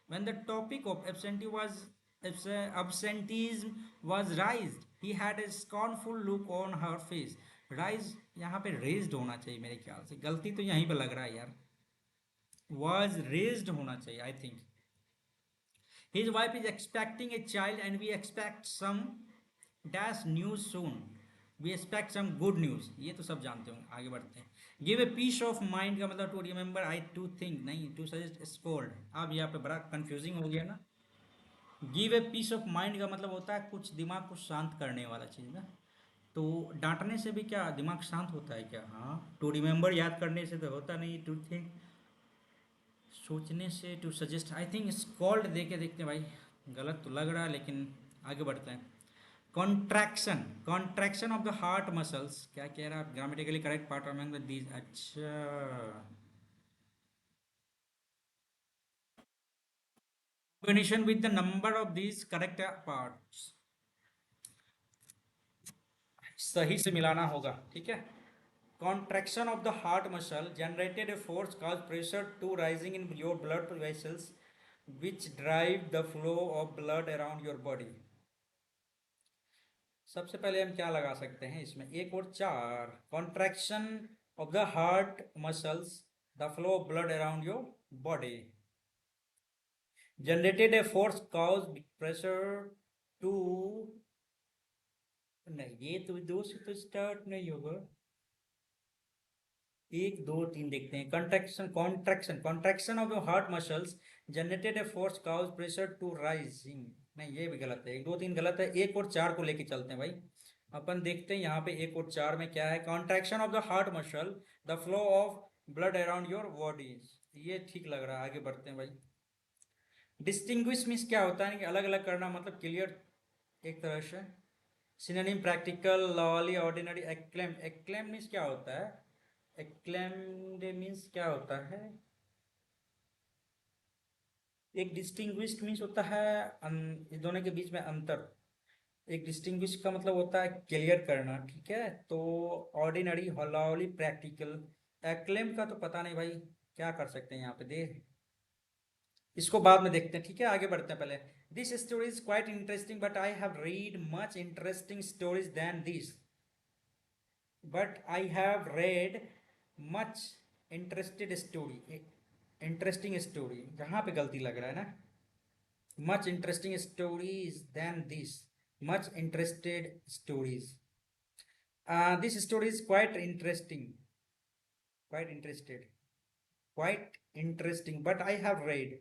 Speaker 1: when the topic of absenteeism was raised, he had a scornful look on her face. Rise यहाँ पे रेज्ड होना चाहिए मेरे ख्याल से, गलती तो यहीं पे लग रहा है यार। was रेज्ड होना चाहिए I think. His wife is expecting a child and we expect some dash news soon. We expect some good news. ये तो सब जानते होंगे। आगे बढ़ते हैं। Give a piece of mind का मतलब to remember, I to think नहीं, टू सजेस्ट स्कोल्ड। अब यहाँ पे बड़ा कंफ्यूजिंग हो गया ना। Give a piece of mind का मतलब होता है कुछ दिमाग को शांत करने वाला चीज़ ना। तो डांटने से भी क्या दिमाग शांत होता है क्या? हाँ, टू रिमेंबर याद करने से तो होता नहीं। टू थिंक सोचने से, to suggest I think scold दे के देखते हैं भाई। गलत तो लग रहा है लेकिन आगे बढ़ते हैं। Contraction, contraction of the heart muscles, क्या कह रहा है? Grammatically correct part among these. अच्छा, combination with the number of these correct parts, सही से मिलाना होगा, ठीक है। Contraction of the heart muscle generated a force cause pressure to rising in your blood vessels which drive the flow of blood around your body. सबसे पहले हम क्या लगा सकते हैं इसमें? एक और चार। Contraction of the heart muscles, the flow of blood around your body, generated a force cause pressure to, नहीं ये तो दो से तो स्टार्ट नहीं होगा। एक दो तीन देखते हैं। Contraction, contraction, contraction of the heart muscles generated a force cause pressure to rising, नहीं ये भी गलत है। एक दो तीन गलत है, एक और चार को लेके चलते हैं भाई। अपन देखते हैं यहाँ पे एक और चार में क्या है। Contraction of the heart muscle, the flow of blood around your body, ये ठीक लग रहा है। आगे बढ़ते हैं भाई। डिस्टिंग्विश मीन्स क्या होता है कि अलग अलग करना, मतलब क्लियर एक तरह से। Synonym, practical, lolly, ordinary. Acclaim, acclaim means क्या होता है? एक्लेम्ड मीन्स क्या होता है? एक डिस्टिंग्विश्ड मीन्स होता है इस दोनों के बीच में अंतर। एक डिस्टिंग्विश का मतलब होता है क्लियर करना, ठीक है। तो ऑर्डिनरी, हॉलॉली, प्रैक्टिकल। एक्लेम का तो पता नहीं भाई, क्या कर सकते हैं यहाँ पे दे, इसको बाद में देखते हैं, ठीक है। आगे बढ़ते हैं पहले। This story is quite interesting but I have read much interesting stories than this, but I have read much interested story. Interesting story, यहाँ पे गलती लग रहा है ना। Much interesting stories than this, much interested stories, this story is quite interesting, quite interested, quite interesting, but I have read.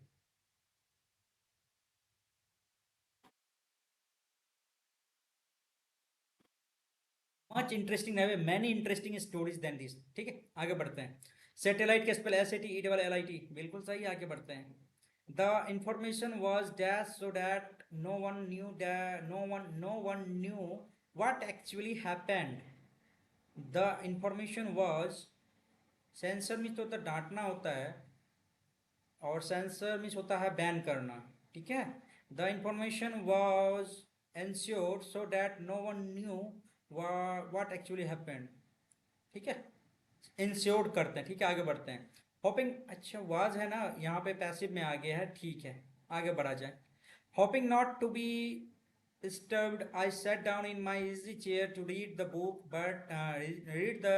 Speaker 1: Much interesting है, many interesting stories than this। ठीक है, आगे बढ़ते हैं। सैटेलाइट का spell S A T E double L I T, बिल्कुल सही। आगे बढ़ते हैं। The information was dash so that no one knew what actually happened। The information was, censor means तो होता है डांटना होता है, और सेंसर मीन्स होता है बैन करना। ठीक है, the information was ensured so that no one knew what actually happened। ठीक है, इंश्योर्ड करते हैं। ठीक है, आगे बढ़ते हैं। होपिंग, अच्छा वाज है ना, यहाँ पे पैसिव में आ गया है। ठीक है, आगे बढ़ा जाए। Hoping not to be disturbed I sat down in my easy chair to read the book, but read the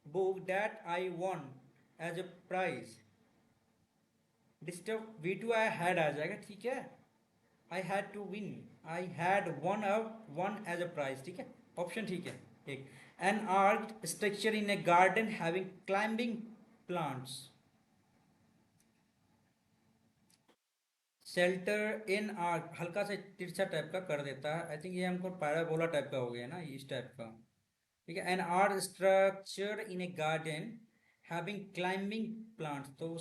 Speaker 1: book that I won as a prize। Disturb we to I had आ जाएगा। ठीक है, I had to win, I had won as a prize. ठीक है, option ठीक है। एक, an art structure in a garden having climbing plants. Shelter in art हल्का सा तिरछा टाइप का कर देता है, आई थिंक ये हमको पैराबोला टाइप का हो गया ना, इस टाइप का। ठीक है, N art structure in a garden having climbing plants, तो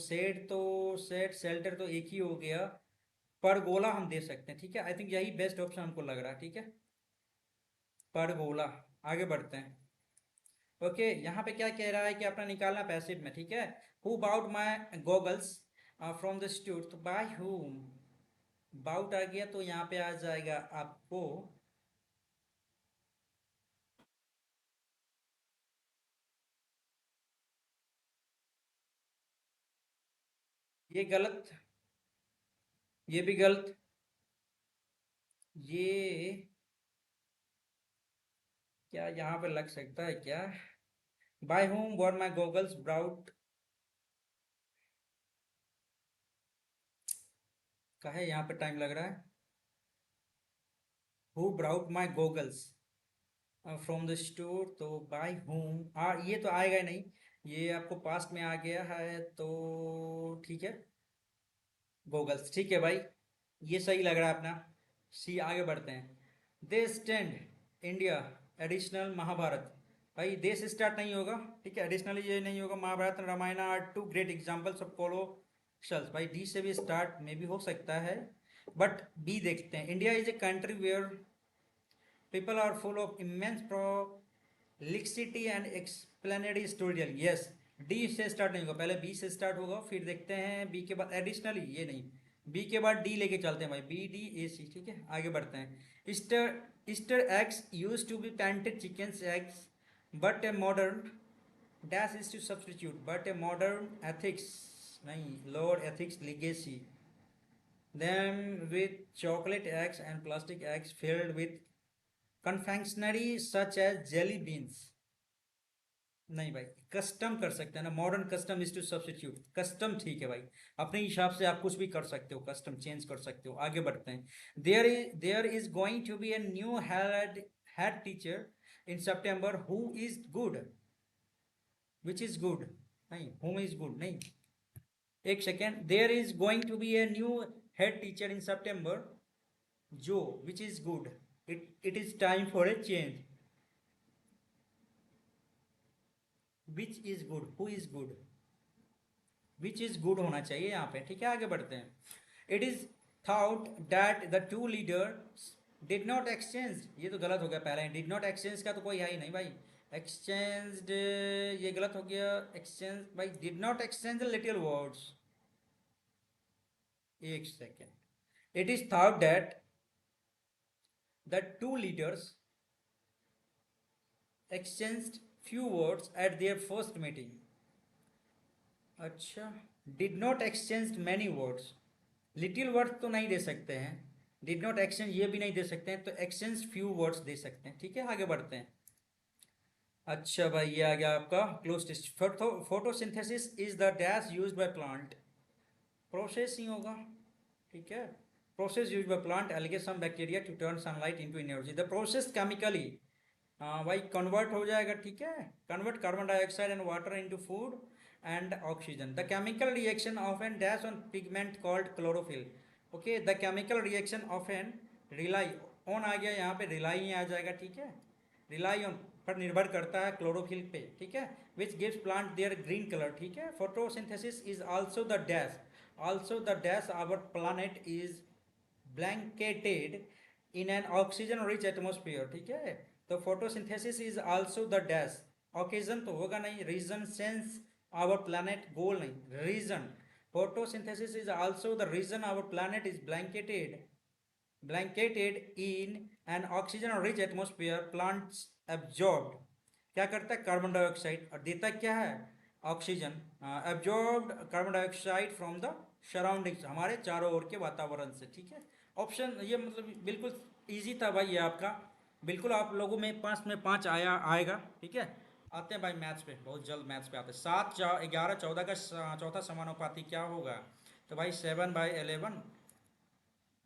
Speaker 1: सेट शेल्टर तो एक ही हो गया, परगोला हम दे सकते हैं। ठीक है, आई थिंक यही बेस्ट ऑप्शन हमको लग रहा है। ठीक है, परगोला। आगे बढ़ते हैं। ओके, यहाँ पे क्या कह रहा है कि अपना निकालना पैसिव में। ठीक है, who bought my goggles from the stood, तो बाय हुम, बाउट आ गया तो यहाँ पे आ जाएगा आपको, ये गलत, ये भी गलत, ये क्या यहाँ पे लग सकता है क्या, बाय होम वर माई गॉगल्स ब्राउट का है, यहाँ पे टाइम लग रहा है। Who brought my goggles from the store, तो बाय होम ये तो आएगा ही नहीं, ये आपको पास्ट में आ गया है तो ठीक है, गॉगल्स। ठीक है भाई, ये सही लग रहा है अपना सी। आगे बढ़ते हैं। They stand India additional Mahabharat, भाई देश स्टार्ट नहीं होगा। ठीक है, एडिशनली ये नहीं होगा। Mahabharata and Ramayana are two great examples of colossals, भाई डी से भी स्टार्ट में भी हो सकता है, बट बी देखते हैं। India is a country where people are full of immense prolixity and explanatory storytelling। yes, D से स्टार्ट नहीं होगा, पहले बी से स्टार्ट होगा, फिर देखते हैं बी के बाद एडिशनली, ये नहीं, बी के बाद डी लेके चलते हैं भाई, बी डी ए सी। ठीक है, आगे बढ़ते हैं। Easter Easter eggs use to be planted chickens eggs, but a modern dash is to substitute, but a modern ethics, नहीं, lower ethics legacy them with chocolate eggs and plastic eggs filled with confectionery such as jelly beans. नहीं भाई, custom कर सकते हैं ना, modern custom is to substitute, custom ठीक है भाई, अपने हिसाब से आप कुछ भी कर सकते हो, कस्टम चेंज कर सकते हो। आगे बढ़ते हैं। There is going to be a new head teacher in September who is good, which is good, नहीं, हुम इज गुड नहीं, एक second. There is going to be a new head teacher in September जो, which is good, it is time for a change, which is good, who is good, which is good होना चाहिए यहाँ पे। ठीक है, आगे बढ़ते हैं। It is thought that the two leaders did not exchange, ये तो गलत हो गया पहले, डिड नॉट एक्सचेंज का तो कोई है ही नहीं भाई, एक्सचेंज ये गलत हो गया। एक्सचेंज भाई, did not exchange little words, एक second. It is thought that the two leaders exchanged few words at their first meeting। अच्छा, did not exchange many words, little words तो नहीं दे सकते हैं, डिड नॉट एक्सचेंज ये भी नहीं दे सकते हैं, तो एक्सचेंज फ्यू वर्ड्स दे सकते हैं। ठीक है, आगे बढ़ते हैं। अच्छा भाई, ये आ गया आपका cloze test. Photosynthesis is the dash used by plant, process ही होगा, ठीक है। Process use by plant algae some bacteria to turn sunlight into energy, the process chemically, हाँ भाई कन्वर्ट हो जाएगा, ठीक है। Convert carbon dioxide and water into food and oxygen, the chemical reaction of an dash on pigment called chlorophyll, okay. The chemical reaction of an rely on आ गया यहाँ पे, रिलाई ही आ जाएगा, ठीक है। रिलाई ऑन पर निर्भर करता है क्लोरोफिल पे, ठीक है। Which gives plant their green colour, ठीक है। Photosynthesis is also the dash, also the dash our planet is blanketed in an oxygen rich atmosphere, ठीक है। तो photosynthesis is also the dash, occasion तो होगा नहीं, reason sense our planet, goal नहीं, reason, photosynthesis is also the reason our planet is blanketed in an oxygen rich atmosphere, plants absorbed, क्या करता है कार्बन डाइऑक्साइड और देता क्या है oxygen, absorbed carbon dioxide from the surroundings, हमारे चारों ओर के वातावरण से, ठीक है। ऑप्शन ये मतलब बिल्कुल इजी था भाई ये आपका, बिल्कुल आप लोगों में 5 में 5 आएगा, ठीक है। आते हैं भाई मैथ्स पे, बहुत जल्द मैथ्स पे आते हैं। 7 11 14 का चौथा समानुपाती क्या होगा, तो भाई 7/11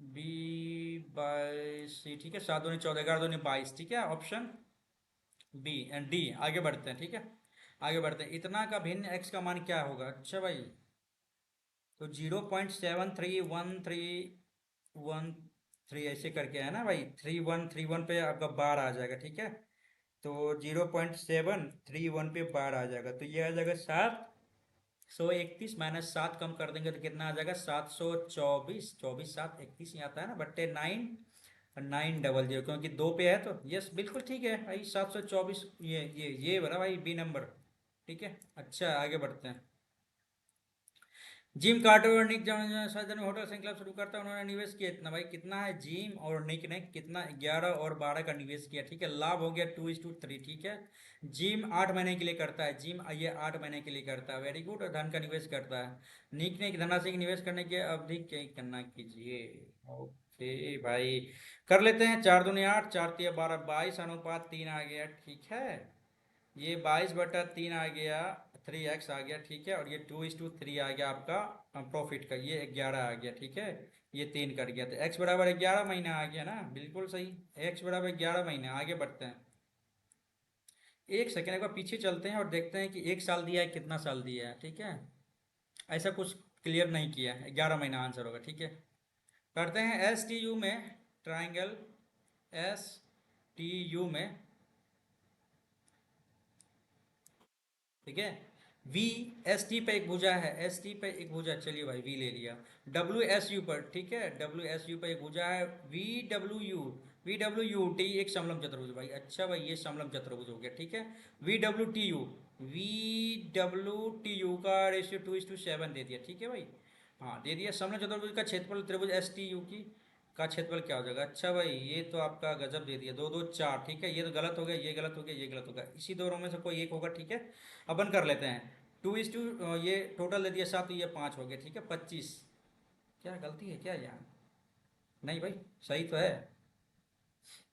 Speaker 1: बी बाई सी, ठीक है। 7 दूनी 14, 11 दूनी 22, ठीक है। Option B and D. आगे बढ़ते हैं, ठीक है। आगे बढ़ते हैं, इतना का भिन्न एक्स का मान क्या होगा, अच्छा भाई तो 0.731313 ऐसे करके है ना भाई, 3131 पे आपका बार आ जाएगा, ठीक है। तो 0.731 पे बार आ जाएगा, तो ये आ जाएगा 731 माइनस 7 कम कर देंगे तो कितना आ जाएगा 724, 24 7 31 ही आता है ना, बट्टे 9 900, क्योंकि 2 पे है तो यस बिल्कुल ठीक है भाई 724, ये बना भाई बी नंबर, ठीक है। अच्छा आगे बढ़ते हैं। जिम कार्टर और निक सर्जन होटल श्रृंखला शुरू करता है, उन्होंने निवेश किया इतना भाई, कितना है जिम और निक ने कितना 11 और 12 का निवेश किया, ठीक है। लाभ हो गया 2:3, ठीक है। जिम 8 महीने के लिए करता है, जिम ये 8 महीने के लिए करता है, वेरी गुड, और धन का निवेश करता है। निक ने धनराशि की निवेश करने की अवधि क्या करना कीजिए, ओके भाई कर लेते हैं। 4 दूनी 8, 4 तिया 12, 22:3 आ गया, ठीक है। ये 22/3 आ गया, 3x आ गया, ठीक है। और ये 2:3 आ गया आपका प्रॉफिट का, ये 11 आ गया, ठीक है। ये 3 कट गया, तो x बराबर 11 महीना आ गया ना, बिल्कुल सही, x बराबर 11 महीने। आगे बढ़ते हैं, एक सेकेंड एक बार पीछे चलते हैं और देखते हैं कि 1 साल दिया है कितना साल दिया है, ठीक है। ऐसा कुछ क्लियर नहीं किया है, 11 महीना आंसर होगा, ठीक है। करते हैं STU में, ट्राइंगल STU में, ठीक है। वी एस टी पे एक भुजा है, एस टी पे एक भुजा, चलिए भाई वी ले लिया। डब्ल्यू एस यू पर, ठीक है, डब्ल्यू एस यू पे एक भुजा है, वी डब्ल्यू यू टी एक समलंब चतुर्भुज भाई, अच्छा भाई ये समलंब चतुर्भुज हो गया, ठीक है। वी डब्ल्यू टी यू का रेशियो 2:7 दे दिया, ठीक है भाई, हाँ दे दिया। समलंब चतुर्भुज का क्षेत्रफल त्रिभुज एस टी यू की का क्षेत्रफल क्या हो जाएगा, अच्छा भाई ये तो आपका गजब दे दिया, 2 2 4, ठीक है। ये तो गलत हो गया, ये गलत हो गया, ये गलत हो गया, इसी दोनों में से कोई एक होगा, ठीक है। अपन कर लेते हैं 2:, ये टोटल दे दिया 7, तो ये 5 हो गया, ठीक है। 25, क्या गलती है क्या यहाँ, नहीं भाई सही तो है।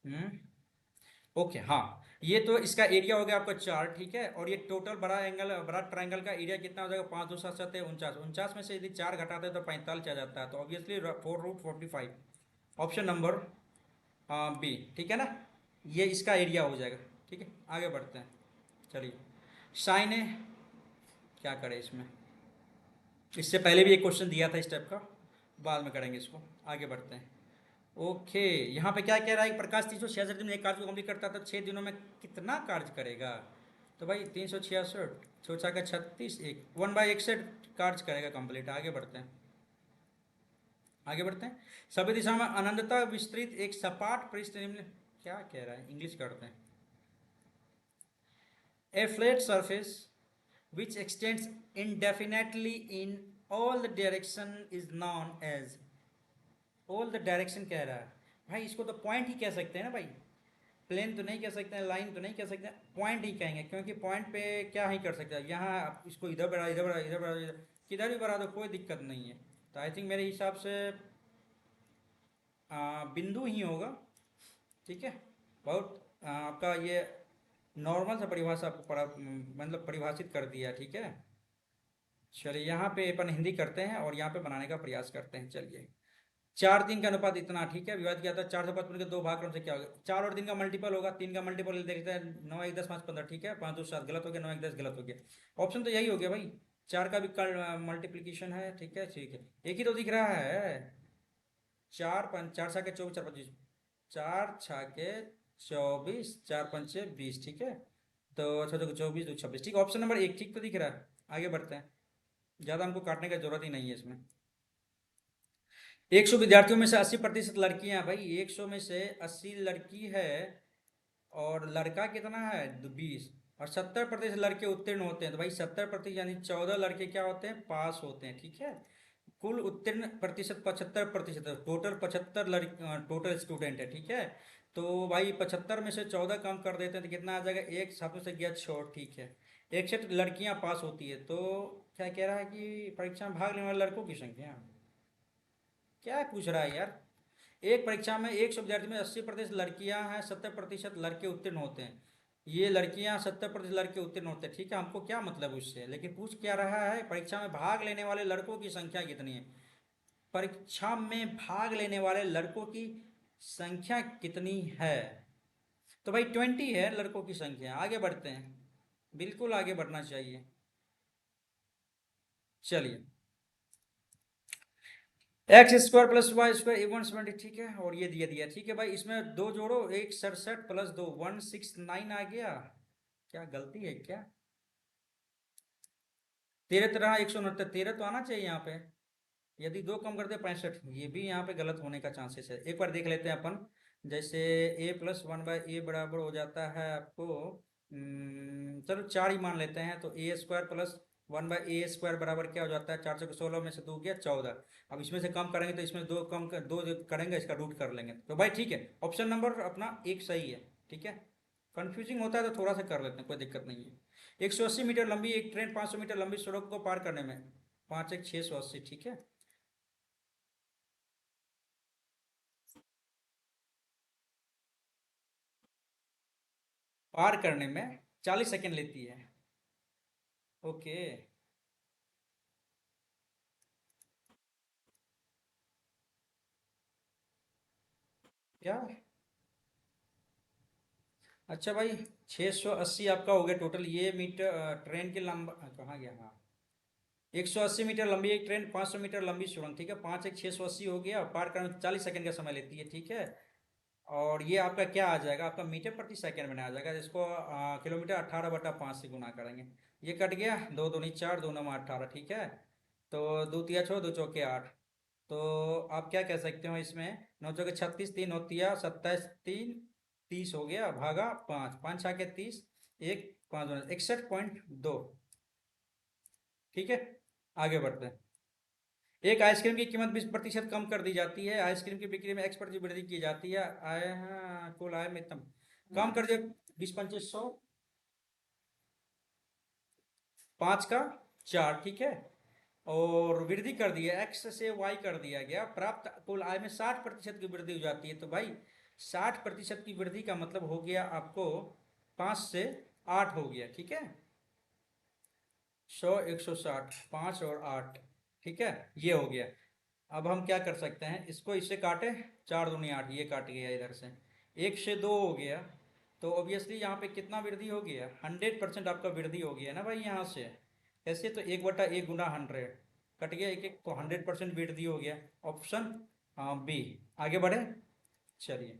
Speaker 1: हम्म, ओके हाँ। ये तो इसका एरिया हो गया आपका 4, ठीक है। और ये टोटल बड़ा ट्रायंगल का एरिया कितना हो जाएगा, 5 2 7 7 49, 49 में से यदि 4 घटाते हैं तो 45 आ जाता है, तो ऑब्वियसली 4√45, ऑप्शन नंबर बी, ठीक है ना। ये इसका एरिया हो जाएगा, ठीक है। आगे बढ़ते हैं, चलिए साइन है, क्या करें इसमें, इससे पहले भी एक क्वेश्चन दिया था इस टाइप का, बाद में करेंगे इसको। आगे बढ़ते हैं, ओके। यहाँ पे क्या कह रहा है, प्रकाश 366 दिन में एक कार्य को कंप्लीट करता था, 6 दिनों में कितना कार्य करेगा, तो भाई 366 छोटा का 36, एक 1/61 कार्य करेगा कंप्लीट। आगे बढ़ते हैं, आगे बढ़ते हैं। सभी दिशा में अनंतता विस्तृत एक सपाट पृष्ठ निम्न, क्या कह रहा है, इंग्लिश करते हैं। A flat surface which extends indefinitely in all the direction is known as, all the direction कह रहा है भाई, इसको तो पॉइंट ही कह सकते हैं ना भाई, प्लेन तो नहीं कह सकते हैं, लाइन तो नहीं कह सकते हैं, पॉइंट ही कहेंगे, क्योंकि पॉइंट पे क्या ही कर सकते हैं। यहाँ आप इसको इधर बढ़ा, इधर बढ़ा, इधर बढ़ा, किधर भी बढ़ा दो कोई दिक्कत नहीं है। तो आई थिंक मेरे हिसाब से बिंदु ही होगा, ठीक है। बहुत आपका ये नॉर्मल सा परिभाषा आपको मतलब परिभाषित कर दिया, ठीक है। चलिए यहाँ पे अपन हिंदी करते हैं और यहाँ पे बनाने का प्रयास करते हैं। चलिए 4 3 का अनुपात इतना, ठीक है। विवाद किया था 4 से 5 के 2 भाग क्रम से क्या होगा, 4 और 3 का मल्टीपल होगा, 3 का मल्टीपल देखते हैं, 9 1 10 5 15, ठीक है। 5 2 7 गलत हो गया, 9 1 10 गलत हो गया। ऑप्शन तो यही हो गया भाई, 4 का भी मल्टीप्लीकेशन है, ठीक है ठीक है। एक ही तो दिख रहा है, 4 6 के 24 4 25, 4 6 के 24, 4 5 20, ठीक है। तो अच्छा तो 24 2 26, ठीक है। ऑप्शन नंबर 1 ठीक तो दिख रहा है। आगे बढ़ते हैं, ज़्यादा हमको काटने की जरूरत ही नहीं है इसमें। 100 विद्यार्थियों में से 80% लड़कियां, भाई 100 में से 80 लड़की है और लड़का कितना है 20, और 70% लड़के उत्तीर्ण होते हैं। तो भाई 70% यानी 14 लड़के क्या होते हैं, पास होते हैं, ठीक है। कुल उत्तीर्ण प्रतिशत 75% है, टोटल 75 टोटल स्टूडेंट है, ठीक है। तो भाई 75 में से 14 कम कर देते हैं तो कितना आ जाएगा, एक सातों से गया छोड़, ठीक है। 61 लड़कियां पास होती है। तो क्या कह रहा है कि परीक्षा में भाग लेने वाले लड़कों की संख्या, क्या पूछ रहा है यार। एक परीक्षा में 100 विद्यार्थी में 80% लड़कियां हैं, 70% लड़के उत्तीर्ण होते हैं। ये लड़कियां 70% लड़के उत्तीर्ण होते हैं, ठीक है। हमको क्या मतलब उससे, लेकिन पूछ क्या रहा है, परीक्षा में भाग लेने वाले लड़कों की संख्या कितनी है। परीक्षा में भाग लेने वाले लड़कों की संख्या कितनी है, तो भाई 20 है लड़कों की संख्या। आगे बढ़ते हैं, बिल्कुल आगे बढ़ना चाहिए। चलिए x square plus y square even 70, ठीक है। और ये दिया दिया, ठीक है भाई। इसमें दो जोड़ो, एक 67 प्लस 2 169 आ गया। क्या गलती है क्या, 13 13 169, 13 तो आना चाहिए यहाँ पे। यदि दो कम कर दे 65, ये भी यहाँ पे गलत होने का चांसेस है। एक बार देख लेते हैं अपन। जैसे a प्लस 1/a बराबर हो जाता है आपको, चलो 4 ही मान लेते हैं। तो ए स्क्वायर प्लस 1/a स्क्वायर बराबर क्या हो जाता है, 4 से 16 में से 2 गया 14। अब इसमें से कम करेंगे तो इसमें दो कम कर, दो जो करेंगे इसका रूट कर लेंगे। तो भाई ठीक है, ऑप्शन नंबर अपना एक सही है, ठीक है। कंफ्यूजिंग होता है तो थोड़ा सा कर लेते हैं, कोई दिक्कत नहीं है। 180 मीटर लंबी एक ट्रेन 500 मीटर लंबी सड़क को पार करने में 5 1 680, ठीक है। पार करने में 40 सेकेंड लेती है, ओके। क्या, अच्छा भाई 680 आपका हो गया टोटल। ये मीटर ट्रेन की लंबा कहाँ गया, हाँ। 180 मीटर लंबी एक ट्रेन 500 मीटर लंबी सुरंग, ठीक है। 5 1 680 हो गया, पार करने में 40 सेकंड का समय लेती है, ठीक है। और ये आपका क्या आ जाएगा, आपका मीटर प्रति सेकंड में आ जाएगा। इसको किलोमीटर 18/5 से गुना करेंगे। ये कट गया, दो दूनी 4 दो नौ 18, ठीक है। तो दो तिया 6 दो चौके 8। तो आप क्या कह सकते हो इसमें, 9 चौके 36, 3 होतिया 27, 3 30 हो गया, भागा 5 5 6 के 30, एक 5 61.2, ठीक है। आगे बढ़ते हैं। एक आइसक्रीम की कीमत 20% कम कर दी जाती है। आइसक्रीम की बिक्री में X% वृद्धि की जाती है। आय, हाँ, कुल आय में तम कम कर दिया, 20 25 100, 5 का 4, ठीक है। और वृद्धि कर दी है, X से Y कर दिया गया, प्राप्त कुल आय में 60% की वृद्धि हो जाती है। तो भाई 60% की वृद्धि का मतलब हो गया आपको 5 से 8 हो गया, ठीक है। 100 160 5 और 8, ठीक है। ये हो गया। अब हम क्या कर सकते हैं, इसको इससे काटे, 4 दूनी 8, ये काट गया इधर से, 1 से 2 हो गया। तो ऑब्वियसली यहाँ पे कितना वृद्धि हो गया, 100% आपका वृद्धि हो गया ना भाई यहाँ से। ऐसे तो 1/1 गुना 100 कट गया, एक एक, तो 100% वृद्धि हो गया। Option B. आगे बढ़े, चलिए।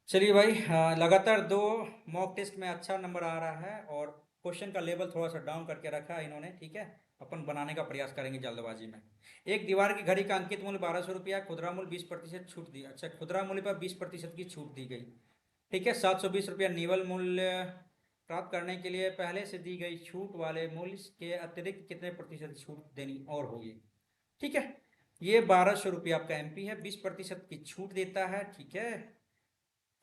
Speaker 1: चलिए भाई, लगातार दो मॉक टेस्ट में अच्छा नंबर आ रहा है और क्वेश्चन का लेवल थोड़ा सा डाउन करके रखा है इन्होंने, ठीक है। अपन बनाने का प्रयास करेंगे जल्दबाजी में। एक दीवार की घड़ी का अंकित मूल्य 1200 रुपया, खुदरा मूल्य 20% छूट दी, अच्छा खुदरा मूल्य पर 20% की छूट दी गई, ठीक है। 720 रुपया निवल मूल्य प्राप्त करने के लिए पहले से दी गई छूट वाले मूल्य के अतिरिक्त कितने प्रतिशत छूट देनी और होगी, ठीक है। ये 1200 रुपया आपका एमपी है, 20% की छूट देता है, ठीक है।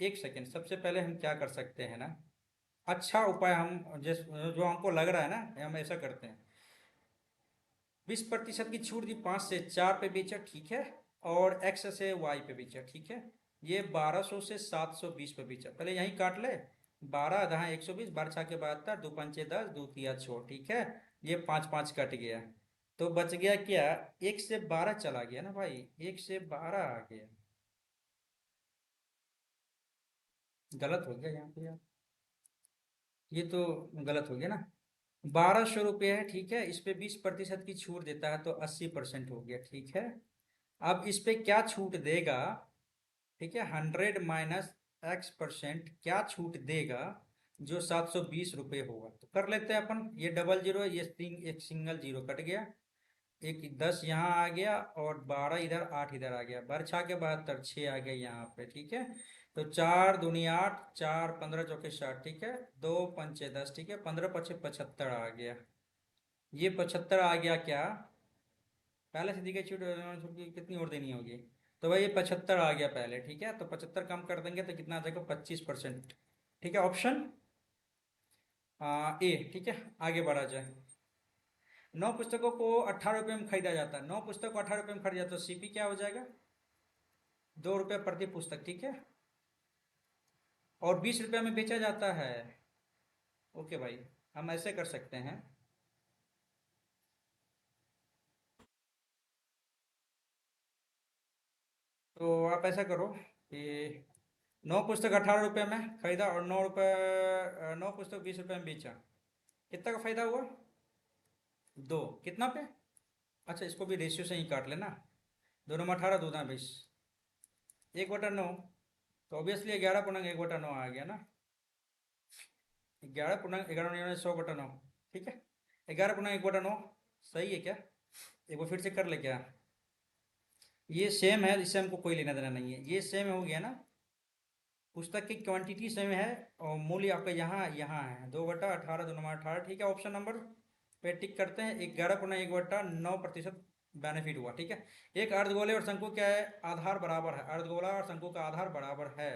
Speaker 1: एक सेकेंड, सबसे पहले हम क्या कर सकते हैं ना, अच्छा उपाय हम जिस जो हमको लग रहा है ना, हम ऐसा करते हैं। 20% की छूट दी, 5 से 4 पे बेचा, ठीक है। और X से Y पे बेचा, ठीक है। ये 1200 से 720 पे बेचा, पहले यहीं काट ले। 12 दहा 120, 12×6 = 72, 2×5 = 10, 2×3 = 6, ठीक है। ये 5×5 कट गया, तो बच गया क्या, 1 से 12 चला गया ना भाई, 1 से 12 आ गया। गलत हो गया यहाँ पे यार, ये तो गलत हो गया ना। 1200 रुपये है, ठीक है, इस पे 20% की छूट देता है तो 80% हो गया, ठीक है। अब इस पे क्या छूट देगा, ठीक है, 100 - X% क्या छूट देगा, जो 720 रुपये होगा। तो कर लेते हैं अपन, ये डबल जीरो, ये एक सिंगल जीरो कट गया, एक 10 यहाँ आ गया, और 12 इधर, 8 इधर आ गया, 12×6 = 72, 6 आ गया यहाँ पे, ठीक है। तो 4×2 = 8, 4 15×4 = 60, ठीक है, 2×5 = 10, ठीक है, 15×5 = 75 आ गया। ये 75 आ गया क्या, पहले से दी गई छूट छूट की कितनी और देनी होगी, तो भाई ये 75 आ गया पहले, ठीक है, तो 75 कम कर देंगे तो कितना आ जाएगा, 25%, ठीक है। ऑप्शन ए, ठीक है। आगे बढ़ा जाए। 9 पुस्तकों को 18 रुपये में खरीदा जाता है, 9 पुस्तक को 18 रुपये में खरीदा जाता है, तो सीपी क्या हो जाएगा, 2 रुपये प्रति पुस्तक, ठीक है। और 20 रुपये में बेचा जाता है, ओके भाई, हम ऐसे कर सकते हैं। तो आप ऐसा करो कि 9 पुस्तक 18 रुपये में खरीदा, और 9 पुस्तक 20 रुपये में बेचा, कितना का फायदा हुआ, 2, कितना पे, अच्छा इसको भी रेशियो से ही काट लेना, 2×9 = 18, 2×2 = 20, 1/9, तो ऑब्वियसली 11.1/9 आ गया ना, 11.11 100/9, ठीक है, 11.1/9 सही है क्या, एक बार फिर से कर ले क्या, ये सेम है, इससे हमको कोई लेना देना नहीं है, ये सेम हो गया ना, पुस्तक की क्वांटिटी सेम है, और मूल्य आपका यहाँ यहाँ है, 2/18, 2×18, ठीक है। ऑप्शन नंबर पे टिक करते हैं, 11.1/9% बेनिफिट हुआ, ठीक है। एक अर्धगोले और शंकु क्या है, आधार बराबर है, अर्धगोला और शंकु का आधार बराबर है,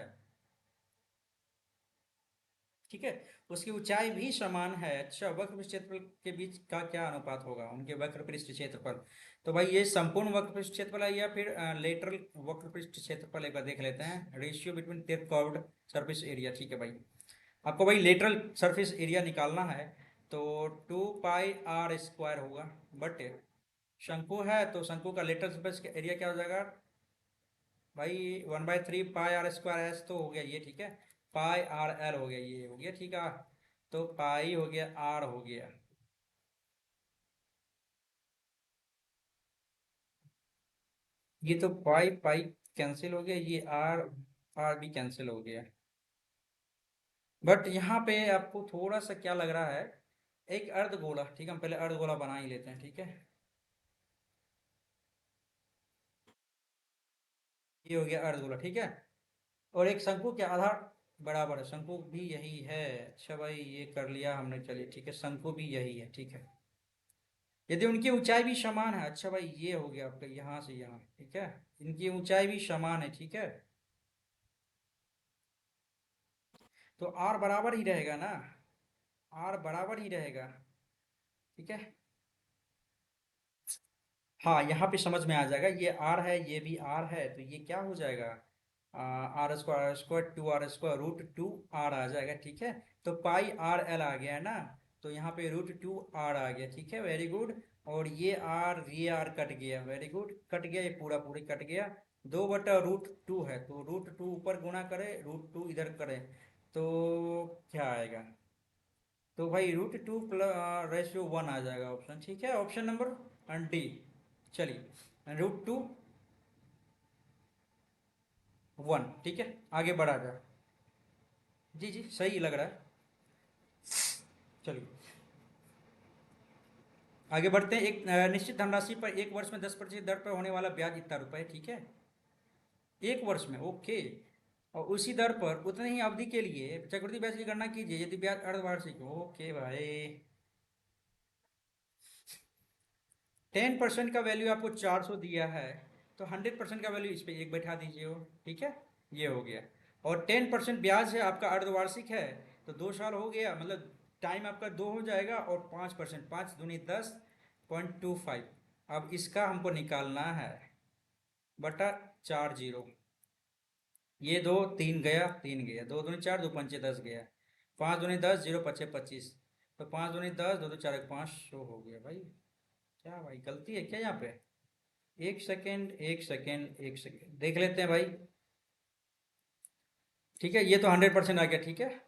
Speaker 1: ठीक है। उसकी ऊंचाई भी समान है, अच्छा, वक्र पृष्ठ क्षेत्रफल के बीच का क्या अनुपात होगा, उनके वक्र पृष्ठ क्षेत्रफल, तो भाई ये संपूर्ण वक्र पृष्ठ क्षेत्रफल है, या फिर लेटरल वक्र पृष्ठ क्षेत्रफल, एक बार देख लेते हैं, ratio between their curved surface area, ठीक है भाई। आपको भाई लेटरल सरफेस एरिया निकालना है, तो 2πr² होगा, बट शंकु है तो शंकु का लेटरल सरफेस एरिया क्या हो जाएगा भाई, 1/3 πr² तो हो गया ये, ठीक है, πrl हो गया, ये हो गया, ठीक है। तो पाई हो गया, आर हो गया, ये तो पाई पाई कैंसिल हो गया, ये आर आर भी कैंसिल हो गया। बट यहाँ पे आपको थोड़ा सा क्या लग रहा है, एक अर्धगोला, ठीक है, हम पहले अर्धगोला बना ही लेते हैं, ठीक है। ये हो गया अर्धगोला, ठीक है। और एक शंकु के आधार बराबर है, शंकु भी यही है, अच्छा भाई ये कर लिया हमने, चलिए ठीक है, शंकु भी यही है, ठीक है। यदि उनकी ऊंचाई भी समान है, अच्छा भाई ये हो गया आपका यहाँ से यहाँ, ठीक है, इनकी ऊंचाई भी समान है, ठीक है, तो आर बराबर ही रहेगा ना, आर बराबर ही रहेगा, ठीक है। हाँ, यहाँ पे समझ में आ जाएगा, ये आर है, ये भी आर है, तो ये क्या हो जाएगा, R², 2R²√2R आ जाएगा, ठीक है। तो πrl आ गया है ना, तो यहाँ पे √2R आ गया, ठीक है, वेरी गुड। और ये आर कट गया, वेरी गुड, कट गया, ये पूरा पूरी कट गया, 2/√2 है, तो √2 ऊपर गुणा करे, √2 इधर करे, तो क्या आएगा, तो भाई √2 + 1 आ जाएगा ऑप्शन, ठीक है, ऑप्शन नंबर डी। चलिए, √2 1, ठीक है, आगे बढ़ा जाए, जी जी सही लग रहा है। चलिए आगे बढ़ते हैं, एक निश्चित धनराशि पर 1 वर्ष में 10% दर पर होने वाला ब्याज इतना रुपए, ठीक है, 1 वर्ष में, ओके। और उसी दर पर उतने ही अवधि के लिए चक्रवृद्धि ब्याज की गणना कीजिए यदि ब्याज अर्धवार्षिक हो, ओके भाई। 10% का वैल्यू आपको 400 दिया है, तो 100% का वैल्यू इस पर एक बैठा दीजिए हो, ठीक है, ये हो गया। और 10% ब्याज है आपका, अर्धवार्षिक है, तो 2 साल हो गया, मतलब टाइम आपका 2 हो जाएगा, और 5%, 5×10 = 10.25, अब इसका हमको निकालना है, बटा 4 जीरो, ये 2 3 गया, 3 गया, 2×2 = 4, 2×5 = 10 गया, 5 दूनी 10, 0 पचे 25, तो 5 दूनी 10, 2 2 4 1 5, शो हो गया भाई। क्या भाई गलती है क्या यहाँ पे? एक सेकेंड, एक सेकेंड, एक सेकेंड, देख लेते हैं भाई। ठीक है, ये तो 100% आ गया। ठीक है,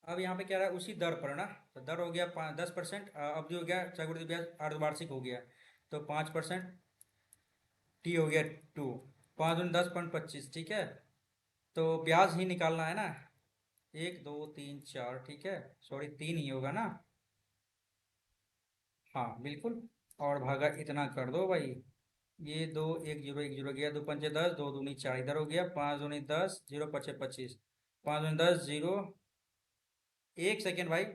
Speaker 1: अब यहाँ पे क्या रहा है, उसी दर पर ना, तो दर हो गया 10%, अब जो हो गया चक्रवृद्धि ब्याज अर्धवार्षिक हो गया, तो 5%, टी हो गया 2, 5 दूनी 10.25। ठीक है, तो ब्याज ही निकालना है ना, 1 2 3 4, ठीक है, सॉरी 3 ही होगा ना। हाँ बिल्कुल, और भागा इतना कर दो भाई, ये दो, एक जीरो, एक जीरो गया, दो पंचे 10, दो दूनी 4, इधर हो गया 5 दूनी 10, 0 पचे 25, 5 दूनी 10, 0, एक सेकेंड भाई,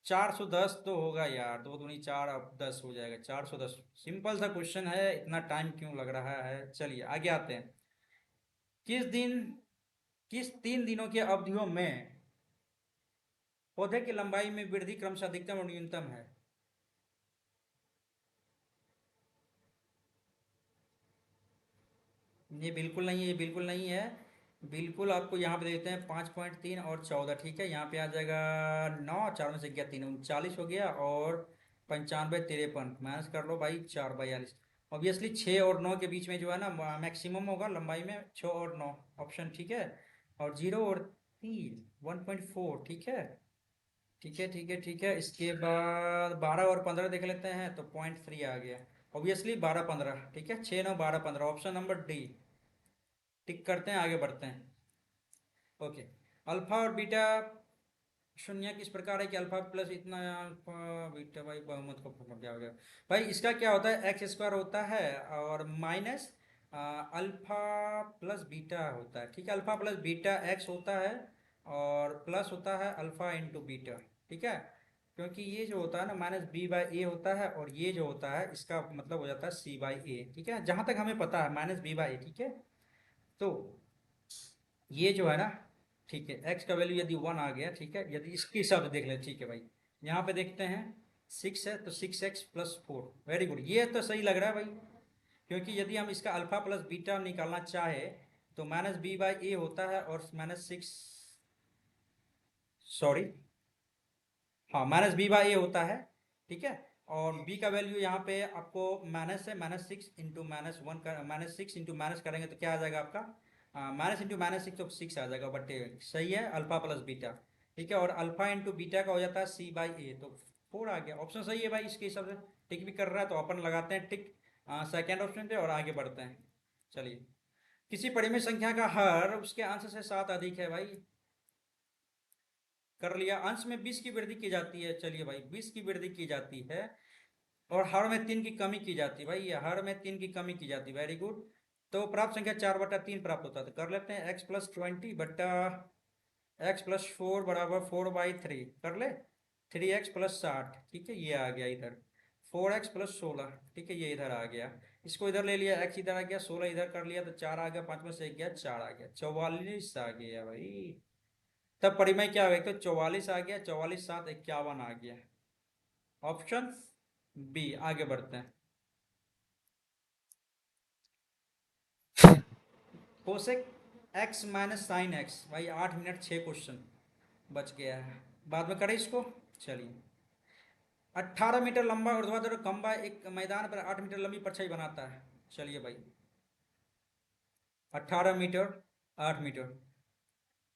Speaker 1: 410 तो होगा यार, दो दूनी 4, अब 10 हो जाएगा, 410। सिंपल सा क्वेश्चन है, इतना टाइम क्यों लग रहा है? चलिए आगे आते हैं। किस दिन, किस 3 दिनों की अवधियों में पौधे की लंबाई में वृद्धि क्रमशः अधिकतम और न्यूनतम है? ये बिल्कुल नहीं है, ये बिल्कुल नहीं है। बिल्कुल आपको यहाँ पे देते हैं 5.3 और 14। ठीक है, यहाँ पे आ जाएगा 9, 4 में से गया 3, 39 हो गया, और 95 53 माइनस कर लो भाई, 4/42। ऑब्वियसली 6 और 9 के बीच में जो है ना मैक्सिमम होगा लंबाई में, 6 और 9 ऑप्शन। ठीक है, और 0 और 3 1.4। ठीक है, ठीक है, ठीक है, ठीक है, इसके बाद 12 और 15 देख लेते हैं, तो 0.3 आ गया। ऑब्वियसली 12 15, ठीक है, 6 9 12 15, ऑप्शन नंबर डी टिक करते हैं, आगे बढ़ते हैं। ओके, अल्फा और बीटा शून्य किस प्रकार है कि अल्फा प्लस इतना, अल्फा बीटा भाई बहुमत को फॉर्मूला क्या हो गया भाई? इसका क्या होता है, एक्स स्क्वायर होता है और माइनस अल्फा प्लस बीटा होता है। ठीक है, अल्फा प्लस बीटा एक्स होता है, और प्लस होता है अल्फा इंटू बीटा। ठीक है, क्योंकि ये जो होता है ना माइनस बी बाई ए होता है, और ये जो होता है इसका मतलब हो जाता है सी बाई ए। ठीक है, जहां तक हमें पता है माइनस बी बाई ए। ठीक है, तो ये जो है ना, ठीक है, एक्स का वैल्यू यदि 1 आ गया, ठीक है, यदि इसके हिसाब से देख ले, ठीक है भाई, यहाँ पे देखते हैं 6 है, तो 6x+4, वेरी गुड, ये तो सही लग रहा है भाई। क्योंकि यदि हम इसका अल्फा प्लस बीटा निकालना चाहे, तो माइनस बी बाई ए होता है, और -6, सॉरी, हाँ माइनस बी बाई ए होता है। ठीक है, और बी का वैल्यू यहाँ पे आपको माइनस है, -6 इंटू -1 कर, -6 इंटू माइनस करेंगे तो क्या आ जाएगा आपका, माइनस इंटू -6 तो 6 आ जाएगा, बट सही है अल्फा प्लस बीटा। ठीक है, और अल्फा इंटू बीटा का हो जाता है सी बाई ए, तो 4 आ गया, ऑप्शन सही है भाई इसके हिसाब से। टिक भी कर रहा है, तो अपन लगाते हैं टिक सेकेंड ऑप्शन पे, और आगे बढ़ते हैं। चलिए, किसी परिमेय संख्या का हर उसके अंश से 7 अधिक है भाई, कर लिया, अंश में 20 की वृद्धि की जाती है। चलिए भाई, 20 की वृद्धि की जाती है, और हर में 3 की कमी की जाती है भाई, ये हर में 3 की कमी की जाती है, वेरी गुड। तो प्राप्त संख्या 4/3 प्राप्त होता है, तो कर लेते हैं x+20/x+4 बराबर 4/3, कर ले, 3x+60। ठीक है, ये आ गया इधर, 4x+16। ठीक है, ये इधर आ गया, इसको इधर ले लिया, x इधर आ गया, 16 इधर कर लिया, तो 4 आ गया, 5 में से 1 गया, 4 आ गया, 44 आ गया भाई। तब परिमेय क्या हो गया, तो 44 आ गया, 44 7 51 आ गया, ऑप्शन बी। आगे बढ़ते हैं। Cosec x minus sine x भाई, 8 मिनट 6 क्वेश्चन बच गया है, बाद में करें इसको। चलिए, 18 मीटर लंबा ऊर्ध्वाधर खंभा एक मैदान पर 8 मीटर लंबी परछाई बनाता है। चलिए भाई, 18 मीटर, 8 मीटर,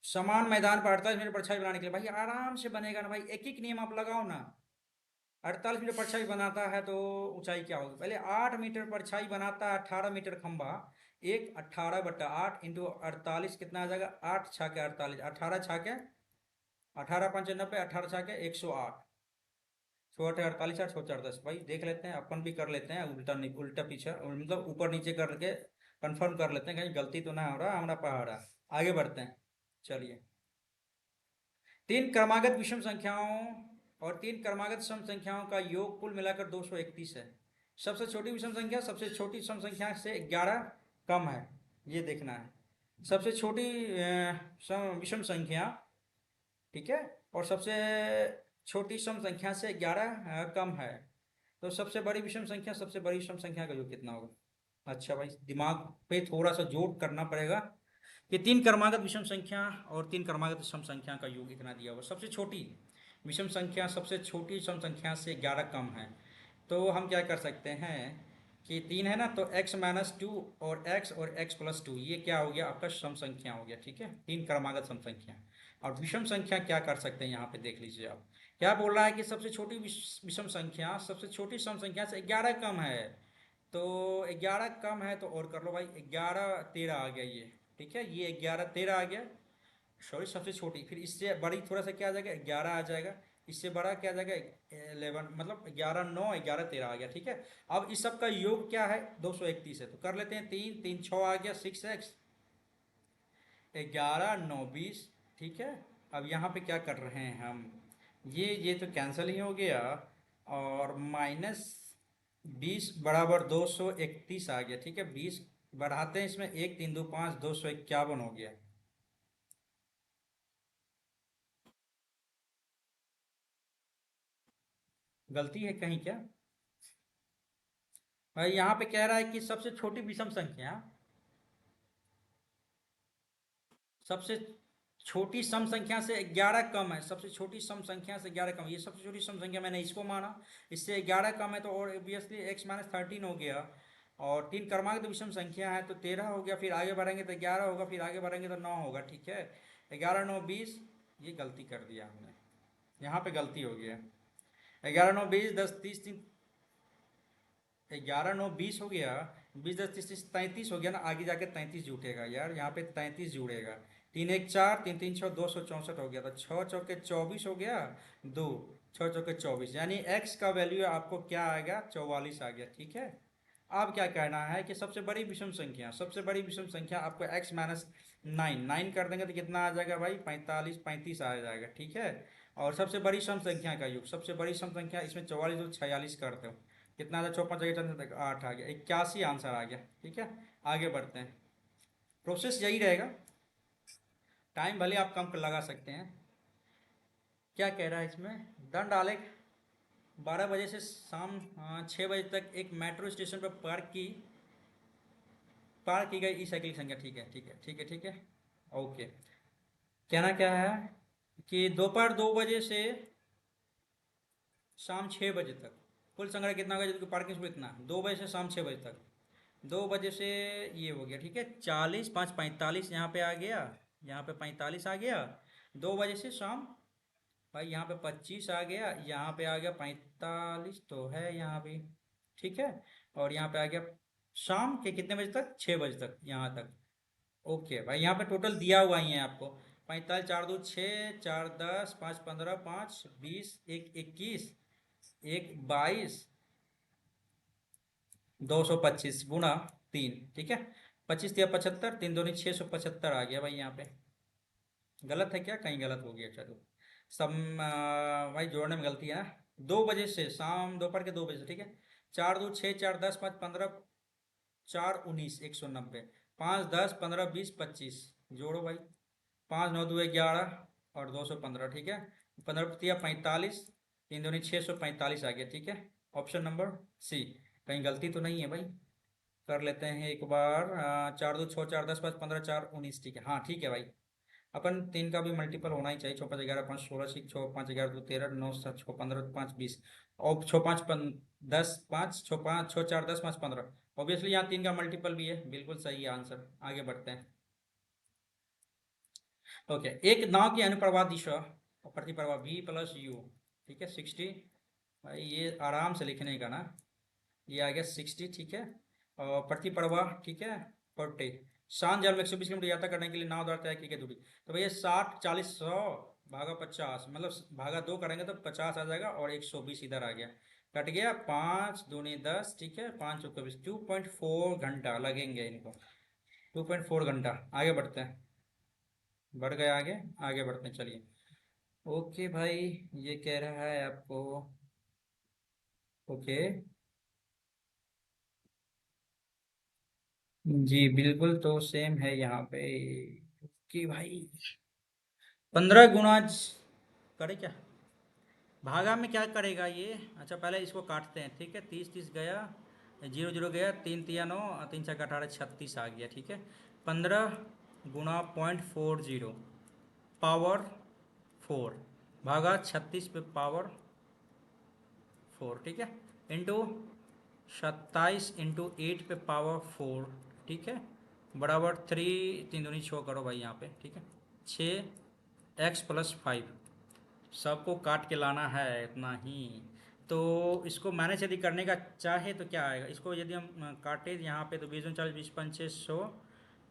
Speaker 1: समान मैदान पर 48 मीटर परछाई बनाने के लिए भाई आराम से बनेगा ना भाई, एक एक नियम आप लगाओ ना। 48 मीटर परछाई बनाता है तो ऊंचाई क्या होगी, पहले 8 मीटर परछाई बनाता है, 18 मीटर खंभा, एक 18/8 इंटू 48 कितना आ जाएगा, 8 छाके 48, 18 छाके 18×5 = 90, 18 छाके 108, छोटे 48, 8 4 10 भाई, देख लेते हैं, अपन भी कर लेते हैं उल्टा, उल्टा पीछे, मतलब ऊपर नीचे करके कंफर्म कर लेते हैं, कहीं गलती तो ना हो रहा हमारा पहाड़ा। आगे बढ़ते हैं। चलिए, 3 क्रमागत विषम संख्याओं और 3 क्रमागत सम संख्याओं का योग कुल मिलाकर 231 है। सबसे छोटी विषम संख्या सबसे छोटी सम संख्या से 11 कम है, ये देखना है। सबसे छोटी विषम संख्या, ठीक है, और सबसे छोटी सम संख्या से 11 कम है, तो सबसे बड़ी विषम संख्या सबसे बड़ी विषम संख्या का योग कितना होगा? अच्छा भाई, दिमाग पे थोड़ा सा जोर करना पड़ेगा, कि तीन क्रमागत विषम संख्या और तीन क्रमागत सम संख्या का योग इतना दिया हुआ। सबसे छोटी विषम संख्या सबसे छोटी सम संख्या से 11 कम है, तो हम क्या कर सकते हैं कि 3 है ना, तो x माइनस टू और x प्लस टू, ये क्या हो गया आपका सम संख्या हो गया। ठीक है, तीन क्रमागत सम संख्या। और विषम संख्या क्या कर सकते हैं, यहाँ पे देख लीजिए आप क्या बोल रहा है कि सबसे छोटी विषम संख्या सबसे छोटी सम संख्या से 11 कम है। तो 11 कम है तो और कर लो भाई, 11 13 आ गया ये। ठीक है, ये 11 13 आ गया, सॉरी सबसे छोटी। फिर इससे बड़ी थोड़ा सा क्या आ जाएगा, 11 आ जाएगा। इससे बड़ा क्या आ जाएगा, 11, मतलब 11 9 11 13 आ गया। ठीक है, अब इस सब का योग क्या है, 231 है, तो कर लेते हैं। 3 3 6 आ गया, 6x, 11 9 20। ठीक है, अब यहाँ पे क्या कर रहे हैं हम, ये तो कैंसिल ही हो गया, और माइनस 20 बराबर 231 आ गया। ठीक है, 20 बढ़ाते हैं इसमें, 1 3 2 5, 251 हो गया। गलती है कहीं क्या भाई, यहाँ पे कह रहा है कि सबसे छोटी विषम संख्या, सबसे छोटी सम संख्या से 11 कम है। सबसे छोटी सम संख्या से 11 कम, ये सबसे छोटी सम संख्या मैंने इसको माना, इससे 11 कम है तो और ऑब्वियसली x माइनस 13 हो गया। और तीन क्रमांक विषम संख्या है तो 13 हो गया, फिर आगे बढ़ेंगे तो 11 होगा, फिर आगे बढ़ेंगे तो 9 होगा। ठीक है, 11 9 20, ये गलती कर दिया हमने, यहाँ पे गलती हो गया। 11 9 20 10 30 11 9 20 हो गया, 20 10 30 30 33 हो गया ना, आगे जाके 33 जुटेगा यार, यहाँ पे 33 जुड़ेगा। 3 1 4 3 3 6 264 हो गया, तो 6 चौके 24 हो गया, 2 6 चौके 24, यानी x का वैल्यू आपको क्या आएगा, 44 आ गया। ठीक है, अब क्या कहना है कि सबसे बड़ी विषम संख्या, सबसे बड़ी विषम संख्या आपको x माइनस 9 कर देंगे तो कितना आ जाएगा भाई, 35 आ जाएगा। ठीक है, और सबसे बड़ी सम संख्या का योग, सबसे बड़ी सम संख्या, इसमें 44 और 46 करते हो, कितना आ जाए, 54 जगह 8 आ गया, 81 आंसर आ गया। ठीक है, आगे बढ़ते हैं, प्रोसेस यही रहेगा, टाइम भले आप कम लगा सकते हैं। क्या कह रहा है इसमें, दंड आलेख 12 बजे से शाम 6 बजे तक एक मेट्रो स्टेशन पर पार्क की गई ई साइकिल की संख्या। ठीक है ठीक है ठीक है ठीक है, ओके। कहना क्या है कि दोपहर 2 बजे से शाम 6 बजे तक कुल संग्रह कितना होगा, जबकि पार्किंग शुल्क कितना, 2 बजे से शाम 6 बजे तक, 2 बजे से ये हो गया। ठीक है, 40 5 45 यहाँ पे आ गया, यहाँ पे 45 आ गया। 2 बजे से शाम, भाई यहाँ पे 25 आ गया, यहाँ पे आ गया 45 तो है यहाँ भी। ठीक है, और यहाँ पे आ गया शाम के कितने बजे तक, 6 बजे तक, यहाँ तक। ओके भाई, यहाँ पे टोटल दिया हुआ ही है आपको, 45 4 2 6 4 10 5 15 5 20 1 21 1 22 225 गुणा 3। ठीक है, 25 या 75, 3 दूनी 675 आ गया भाई, यहाँ पे गलत है क्या, कहीं गलत हो गया, चलो सब भाई जोड़ने में गलती है ना। 2 बजे से शाम, दोपहर के 2 बजे से। ठीक है, 4 2 6 4 10 5 15 4 19 190, 5 10 15 20 25, जोड़ो भाई, 5 9 2 11 और 215। ठीक है, 15 45, 3 दूनी 645 आ गया। ठीक है, ऑप्शन नंबर सी, कहीं गलती तो नहीं है भाई, कर लेते हैं एक बार। 4 2 6 4 10 5 15 4 19। ठीक है, हाँ ठीक है भाई, अपन 3 का भी मल्टीपल होना ही चाहिए, 6 5 11 5 16 6 6 5 11 2 13 9 7 6 15 5 20, और 6 5 10 5 6 5 6 4 10 5 15, ऑब्वियसली यहाँ 3 का मल्टीपल भी है, बिल्कुल सही है आंसर। आगे बढ़ते हैं। ओके, एक नाव की अनुप्रवाह दिशा और प्रतिप्रवाह v प्लस यू। ठीक है, 60, भाई ये आराम से लिखने का ना, ये आ गया 60। ठीक है, और प्रतिप्रवाह, ठीक है, 40, शांत जल में 120 किलोमीटर यात्रा करने के लिए नाव द्वारा तय की गई दूरी, तो भैया 60 40 100 भागा 50, मतलब भागा 2 करेंगे तो 50 आ जाएगा, और 120 इधर आ गया, कट गया, 5 दूनी 10। ठीक है, 5 चौके 20, 2.4 घंटा लगेंगे इनको, 2.4 घंटा। आगे बढ़ते हैं, बढ़ गए आगे, आगे बढ़ते हैं, चलिए। ओके भाई, ये कह रहा है आपको, ओके जी बिल्कुल, तो सेम है यहाँ पे कि भाई 15 गुणा करे क्या, भागा में क्या करेगा ये, अच्छा पहले इसको काटते हैं। ठीक है, 30 30 गया, 0 0 गया, 3 3 9, 3 6 18 36 आ गया। ठीक है, 15 गुणा 0.40 पावर 4 भागा 36 पे पावर 4, ठीक है, इंटू 27 इंटू 8 पे पावर 4, ठीक है, बराबर 3 3 दूनी 6 करो भाई यहाँ पे, ठीक है, 6x+5 सबको काट के लाना है इतना ही। तो इसको मैनेज यदि करने का चाहे तो क्या आएगा, इसको यदि हम काटे यहाँ पे तो 20 40 20 5 600,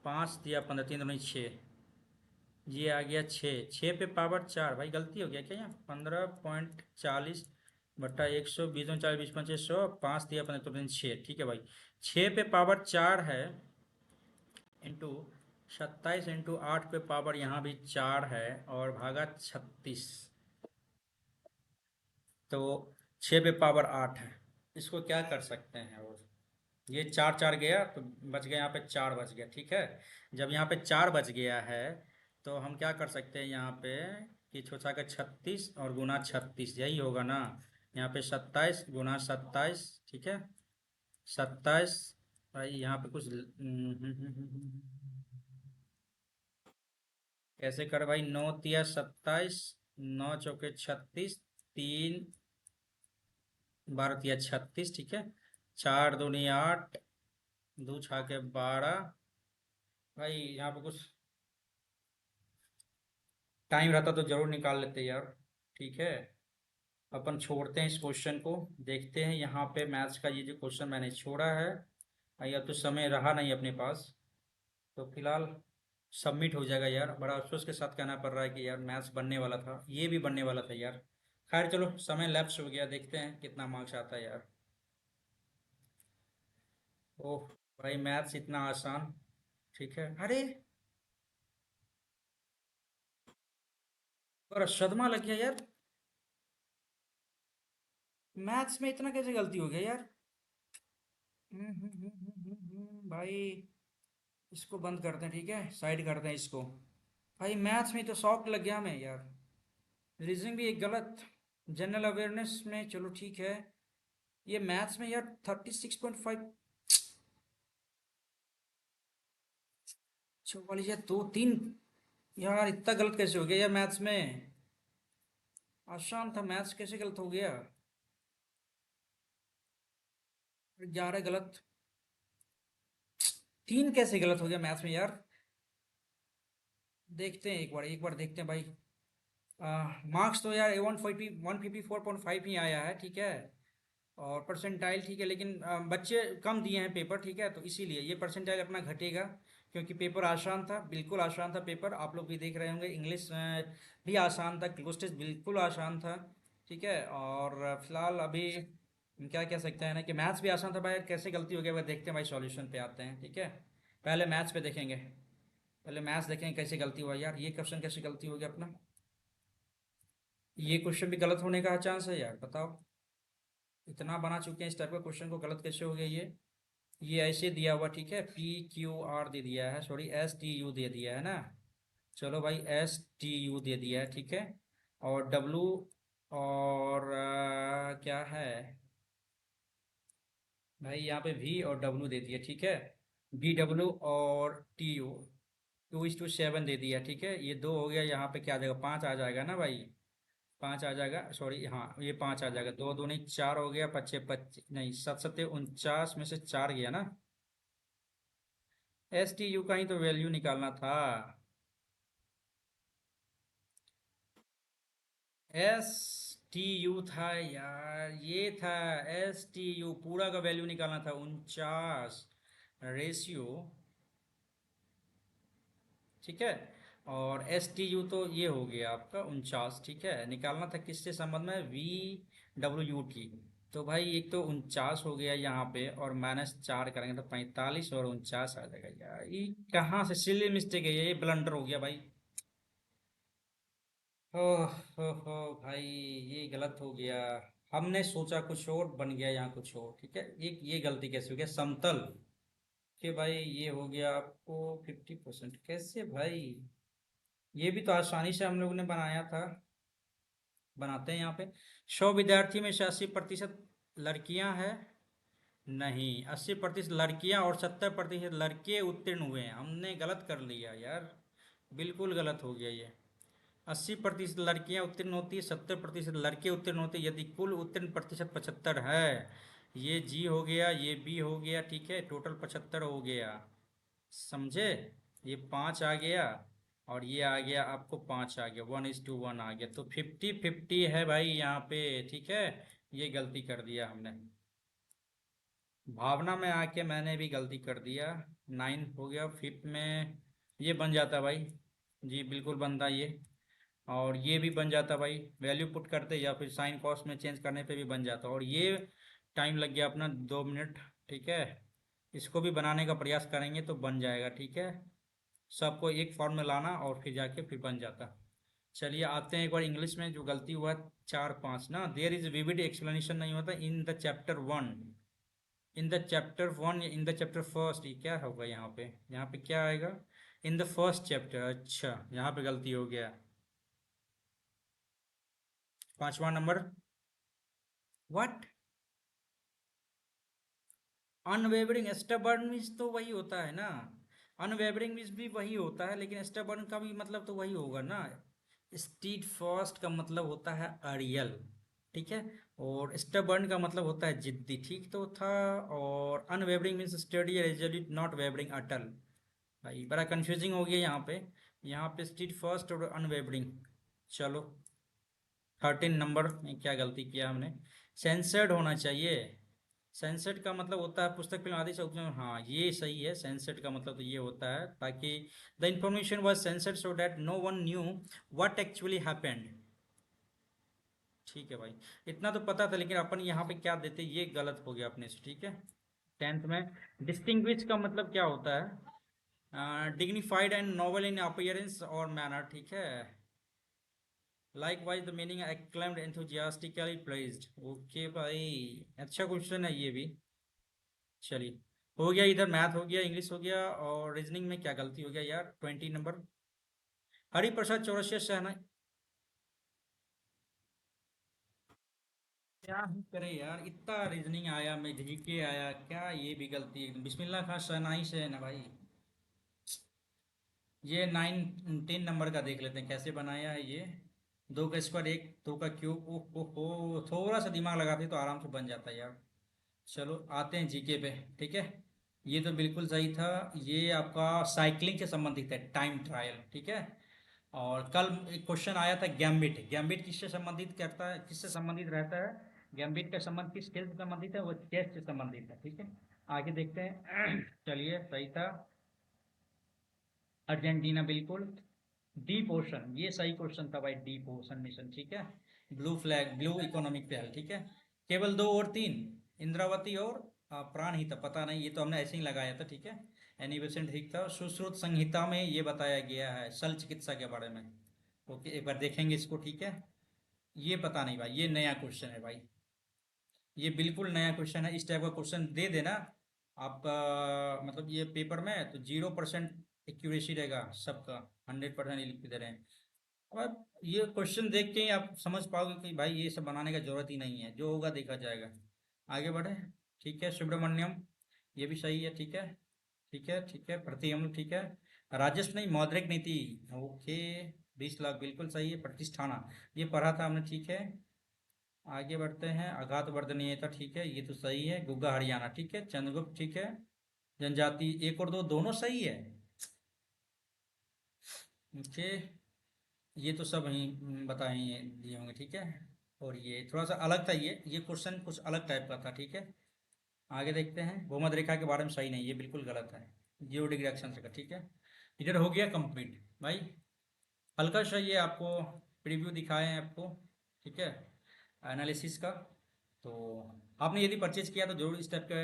Speaker 1: 5 दिया 15 3 दूनी 6, ये आ गया 6 पे पावर 4, भाई गलती हो गया क्या यहाँ, 15.40/100, 20 40 20 5 600, 5 दिया 15 3 6, ठीक है भाई, 6 पे पावर 4 है इंटू 27 इंटू 8 पे पावर यहाँ भी 4 है और भागा 36, तो 6 पे पावर 8 है। इसको क्या कर सकते हैं, और ये 4 4 गया तो बच गया यहाँ पे 4 बच गया, ठीक है, जब यहाँ पे 4 बच गया है तो हम क्या कर सकते हैं यहाँ पे कि छोटा का 36 और गुना 36, यही होगा ना, यहाँ पे 27 गुना 27, ठीक है, 27, भाई यहाँ पे कुछ कैसे कर भाई, 9 तिया 27, 9 चौके 36, 3 12 तिया 36, ठीक है, 4 दूनी 8, 2 छाके 12, भाई यहाँ पे कुछ टाइम रहता तो जरूर निकाल लेते यार, ठीक है, अपन छोड़ते हैं इस क्वेश्चन को, देखते हैं यहाँ पे मैथ्स का ये जो क्वेश्चन मैंने छोड़ा है, भाई अब तो समय रहा नहीं अपने पास, तो फिलहाल सबमिट हो जाएगा यार, बड़ा अफसोस के साथ कहना पड़ रहा है कि यार मैथ्स बनने वाला था, ये भी बनने वाला था यार, खैर चलो समय लैप्स हो गया, देखते हैं कितना मार्क्स आता है यार। ओह भाई मैथ्स इतना आसान, ठीक है, अरे बड़ा सदमा लग गया यार, मैथ्स में इतना कैसे गलती हो गया यार। भाई इसको बंद करते हैं, ठीक है, साइड करते हैं इसको, भाई मैथ्स में तो शौक लग गया हमें यार, रीजनिंग भी एक गलत, जनरल अवेयरनेस में चलो ठीक है, ये मैथ्स में यार 36.5, 44 या 2 3, यार इतना गलत कैसे हो गया यार मैथ्स में, आसान था मैथ्स, कैसे गलत हो गया, 11 गलत, 3 कैसे गलत हो गया मैथ्स में यार, देखते हैं एक बार देखते हैं भाई, मार्क्स तो यार 154.5 ही आया है, ठीक है, और परसेंटाइल ठीक है, लेकिन बच्चे कम दिए हैं पेपर, ठीक है, तो इसीलिए ये परसेंटाइल अपना घटेगा, क्योंकि पेपर आसान था, बिल्कुल आसान था पेपर, आप लोग भी देख रहे होंगे, इंग्लिश भी आसान था, क्लोज टेस्ट बिल्कुल आसान था, ठीक है, और फिलहाल अभी हम क्या कह सकते हैं ना कि मैथ्स भी आसान था भाई, कैसे गलती हो गया भाई, देखते हैं भाई सॉल्यूशन पे आते हैं, ठीक है, पहले मैथ्स पे देखेंगे, पहले मैथ्स देखेंगे कैसे गलती हुआ यार, ये क्वेश्चन कैसे गलती हो गया अपना, ये क्वेश्चन भी गलत होने का चांस है यार, बताओ, इतना बना चुके हैं इस टाइप का क्वेश्चन को, गलत कैसे हो गया ये ऐसे दिया हुआ, ठीक है, PQR दे दिया है, सॉरी STU दे दिया है ना, चलो भाई STU दे दिया है, ठीक है, और W, और क्या है भाई यहाँ पे V और W दे दिया, ठीक है, BW और TU 2:7 दे दिया, ठीक है, ये 2 हो गया, यहाँ पे क्या आ जाएगा, 5 आ जाएगा ना भाई, 5 आ जाएगा, सॉरी हाँ ये 5 आ जाएगा, 2 दूनी 4 हो गया, 25 नहीं 7 7 49 में से 4 गया ना, STU का ही तो वैल्यू निकालना था, STU था यार, ये था STU, पूरा का वैल्यू निकालना था 49 रेशियो, ठीक है, और STU तो ये हो गया आपका 49, ठीक है, निकालना था किससे संबंध में, VWT, तो भाई एक तो 49 हो गया यहाँ पे, और -4 करेंगे तो 45 और 49 आ जाएगा यार, ये कहाँ से सिली मिस्टेक है, ये ब्लंडर हो गया भाई, ओह हो भाई, ये गलत हो गया, हमने सोचा कुछ और बन गया यहाँ कुछ और, ठीक है, ये गलती कैसे हो गया, समतल कि भाई ये हो गया आपको 50%, कैसे भाई, ये भी तो आसानी से हम लोगों ने बनाया था, बनाते हैं यहाँ पे, 100 विद्यार्थी में से 80% लड़कियां हैं, नहीं, 80% लड़कियां और 70% लड़के उत्तीर्ण हुए हैं। हमने गलत कर लिया यार, बिल्कुल गलत हो गया ये। 80% लड़कियां उत्तीर्ण होती है, 70% लड़के उत्तीर्ण होते हैं। यदि कुल उत्तीर्ण प्रतिशत 75 है, ये जी हो गया, ये बी हो गया, ठीक है, टोटल 75 हो गया। समझे? ये 5 आ गया और ये आ गया आपको 5 आ गया, 1:1 आ गया, तो 50-50 है भाई यहाँ पे, ठीक है। ये गलती कर दिया हमने। भावना में आके मैंने भी गलती कर दिया। 9 हो गया, फिफ्थ में ये बन जाता भाई। जी बिल्कुल बनता ये। और ये भी बन जाता भाई, वैल्यू पुट करते या फिर साइन कॉस में चेंज करने पे भी बन जाता। और ये टाइम लग गया अपना 2 मिनट, ठीक है। इसको भी बनाने का प्रयास करेंगे तो बन जाएगा, ठीक है। सबको एक फॉर्म में लाना और फिर जाके फिर बन जाता। चलिए आते हैं एक बार इंग्लिश में, जो गलती हुआ 4-5 ना, देयर इज विविड एक्सप्लेनेशन नहीं होता इन the chapter 1। In the chapter 1 या इन द चैप्टर फर्स्ट, ये क्या होगा यहाँ पे? यहाँ पे क्या आएगा? In the first chapter. अच्छा, यहाँ पे गलती हो गया। 5वां number. What? Unwavering stubborn means तो वही होता है ना। अनवेवरिंग मीन्स भी वही होता है, लेकिन स्टबर्न का भी मतलब तो वही होगा ना। स्टीड फास्ट का मतलब होता है अड़ियल, ठीक है। और स्टबर्न का मतलब होता है जिद्दी, ठीक तो था। और unwavering means steady resolute, not wavering, अटल। भाई बड़ा कंफ्यूजिंग हो गया यहाँ पे। यहाँ पे स्टीड फास्ट और अनवेवरिंग। चलो 13 नंबर में क्या गलती किया हमने? सेंसर्ड होना चाहिए। सेंसर्ड का मतलब होता है पुस्तक फिल्म आदि से उपयोग। हाँ ये सही है, सेंसर्ड का मतलब तो ये होता है ताकि the information was censored so that no one knew what actually happened. ठीक है भाई, इतना तो पता था, लेकिन अपन यहाँ पे क्या देते ये गलत हो गया अपने से, ठीक है। 10th में डिस्टिंग्विश का मतलब क्या होता है? Dignified and Nobel in appearance और मैनर, ठीक है। Like wise the meaning acclaimed enthusiastically placed. Okay भाई, अच्छा क्वेश्चन है ये भी। चलिए, हो गया, इधर मैथ हो गया, इंग्लिश हो गया, और रीजनिंग में क्या गलती हो गया यार? 20 नंबर। हरिप्रसाद चौरसिया सहना। क्या ही करे यार, इतना रीजनिंग आया, मैं जीके आया, क्या ये भी गलती है? बिस्मिल्लाह खान शहनाई से है ना भाई। ये 9-10 नंबर का देख लेते हैं कैसे बनाया है ये। 2 का स्क्वायर, 1, 2 का क्यूब, ओह थोड़ा सा दिमाग लगाते तो आराम से बन जाता है यार। चलो आते हैं जीके पे, ठीक है। ये तो बिल्कुल सही था। ये आपका साइकिलिंग से संबंधित है, टाइम ट्रायल, ठीक है। और कल एक क्वेश्चन आया था गैम्बिट। गैम्बिट किससे संबंधित करता है, किससे संबंधित रहता है? गैम्बिट का संबंध किस खेल से संबंधित है? वो चेस से संबंधित है, ठीक है। आगे देखते हैं। चलिए सही था। अर्जेंटीना बिल्कुल। डीप ओशन, ये सही क्वेश्चन था भाई, डीप ओशन मिशन, ठीक है। ब्लू फ्लैग, ब्लू इकोनॉमिक पहल, ठीक है। केवल 2 और 3, इंद्रावती और प्राण ही था, पता नहीं, ये तो हमने ऐसे ही लगाया था, ठीक है। एनिबेसेंट ठीक था। सुश्रुत संहिता में ये बताया गया है शल्य चिकित्सा के बारे में। ओके, एक बार देखेंगे इसको, ठीक है। ये पता नहीं भाई, ये नया क्वेश्चन है भाई। ये बिल्कुल नया क्वेश्चन है, इस टाइप का क्वेश्चन दे देना आप, मतलब ये पेपर में तो 0% एक्यूरेसी रहेगा सबका। 100% लिख के दे रहे हैं। अब ये क्वेश्चन देख के ही आप समझ पाओगे कि भाई ये सब बनाने का जरूरत ही नहीं है, जो होगा देखा जाएगा। आगे बढ़े, ठीक है। सुब्रमण्यम, ये भी सही है, ठीक है। ठीक है, ठीक है, प्रतियम, ठीक है। राजस्व नहीं, मौद्रिक नीति। ओके, 20 लाख बिल्कुल सही है। प्रतिष्ठाना, ये पढ़ा था हमने, ठीक है। आगे बढ़ते हैं। आघात वर्धनीयता, ठीक है, ये तो सही है। गुग्गा हरियाणा, ठीक है। चंद्रगुप्त, ठीक है। जनजाति 1 और 2 दोनों सही है। ओके, ये तो सब वहीं बताए दिए होंगे, ठीक है। और ये थोड़ा सा अलग था, ये क्वेश्चन कुछ अलग टाइप का था, ठीक है। आगे देखते हैं। भूमध्य रेखा के बारे में सही नहीं, ये बिल्कुल गलत है। 0 डिग्री अक्षांश का, ठीक है। इधर हो गया कंप्लीट भाई। हल्का सा ये आपको प्रीव्यू दिखाए हैं आपको, ठीक है, एनालिसिस का। तो आपने यदि परचेज किया तो जरूर इस टाइप का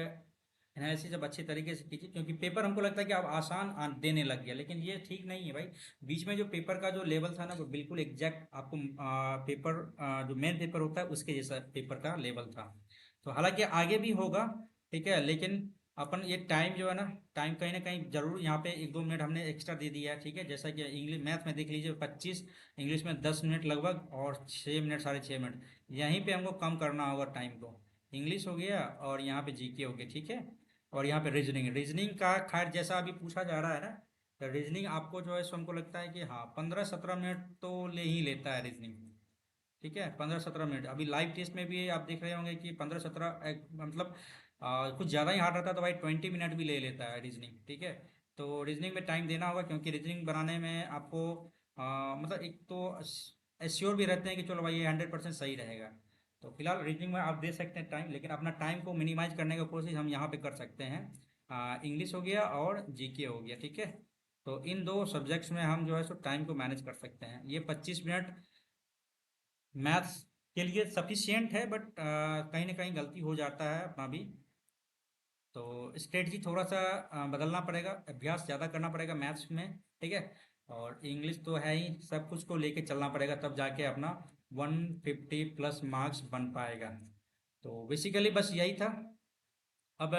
Speaker 1: एनालिसिस अब अच्छे तरीके से कीजिए, क्योंकि पेपर हमको लगता है कि आप आसान देने लग गया, लेकिन ये ठीक नहीं है भाई। बीच में जो पेपर का जो लेवल था ना, वो बिल्कुल एग्जैक्ट आपको पेपर, जो मेन पेपर होता है उसके जैसा पेपर का लेवल था। तो हालांकि आगे भी होगा, ठीक है, लेकिन अपन ये टाइम जो है ना, टाइम कहीं ना कहीं जरूर यहाँ पे 1-2 मिनट हमने एक्स्ट्रा दे दिया है, ठीक है। जैसा कि इंग्लिश मैथ में देख लीजिए 25, इंग्लिश में 10 मिनट लगभग, और 6 मिनट, 6.5 मिनट, यहीं पे हमको कम करना होगा टाइम को। इंग्लिश हो गया और यहाँ पे जीके हो गया, ठीक है। और यहाँ पे रीजनिंग, रीजनिंग का खैर जैसा अभी पूछा जा रहा है ना, तो रीजनिंग आपको जो है सो हमको लगता है कि हाँ 15-17 मिनट तो ले ही लेता है रीजनिंग, ठीक है। 15-17 मिनट अभी लाइव टेस्ट में भी आप देख रहे होंगे कि 15-17 मतलब कुछ ज़्यादा ही हार्ड रहता है तो भाई 20 मिनट भी ले लेता है रीजनिंग, ठीक है। तो रीजनिंग में टाइम देना होगा, क्योंकि रीजनिंग बनाने में आपको मतलब एक तो एश्योर भी रहते हैं कि चलो भाई ये 100% सही रहेगा। तो फिलहाल रीजनिंग में आप दे सकते हैं टाइम, लेकिन अपना टाइम को मिनिमाइज करने की कोशिश हम यहाँ पे कर सकते हैं। इंग्लिश हो गया और जीके हो गया, ठीक है। तो इन दो सब्जेक्ट्स में हम जो है सो टाइम को मैनेज कर सकते हैं। ये 25 मिनट मैथ्स के लिए सफिशियंट है, बट कहीं ना कहीं गलती हो जाता है अपना भी। तो स्ट्रेटजी थोड़ा सा बदलना पड़ेगा, अभ्यास ज़्यादा करना पड़ेगा मैथ्स में, ठीक है। और इंग्लिश तो है ही, सब कुछ को लेके चलना पड़ेगा, तब जाके अपना 150 प्लस मार्क्स बन पाएगा। तो बेसिकली बस यही था। अब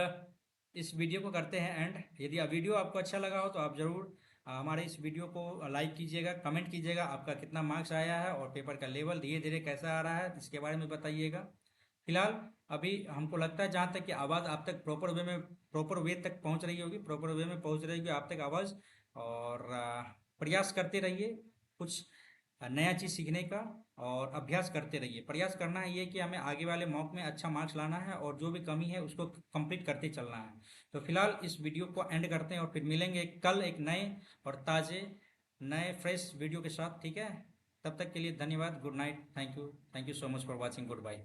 Speaker 1: इस वीडियो को करते हैं एंड। यदि वीडियो आपको अच्छा लगा हो तो आप ज़रूर हमारे इस वीडियो को लाइक कीजिएगा, कमेंट कीजिएगा आपका कितना मार्क्स आया है और पेपर का लेवल धीरे धीरे कैसा आ रहा है इसके बारे में बताइएगा। फिलहाल अभी हमको लगता है जहाँ तक कि आवाज़ आप तक प्रॉपर वे तक पहुँच रही होगी, प्रॉपर वे में पहुँच रही होगी आप तक आवाज़। और प्रयास करते रहिए कुछ नया चीज़ सीखने का, और अभ्यास करते रहिए। प्रयास करना है ये कि हमें आगे वाले मॉक में अच्छा मार्क्स लाना है और जो भी कमी है उसको कंप्लीट करते चलना है। तो फिलहाल इस वीडियो को एंड करते हैं और फिर मिलेंगे कल एक नए और ताज़े नए फ्रेश वीडियो के साथ, ठीक है। तब तक के लिए धन्यवाद, good night, thank you so much for watching, good bye.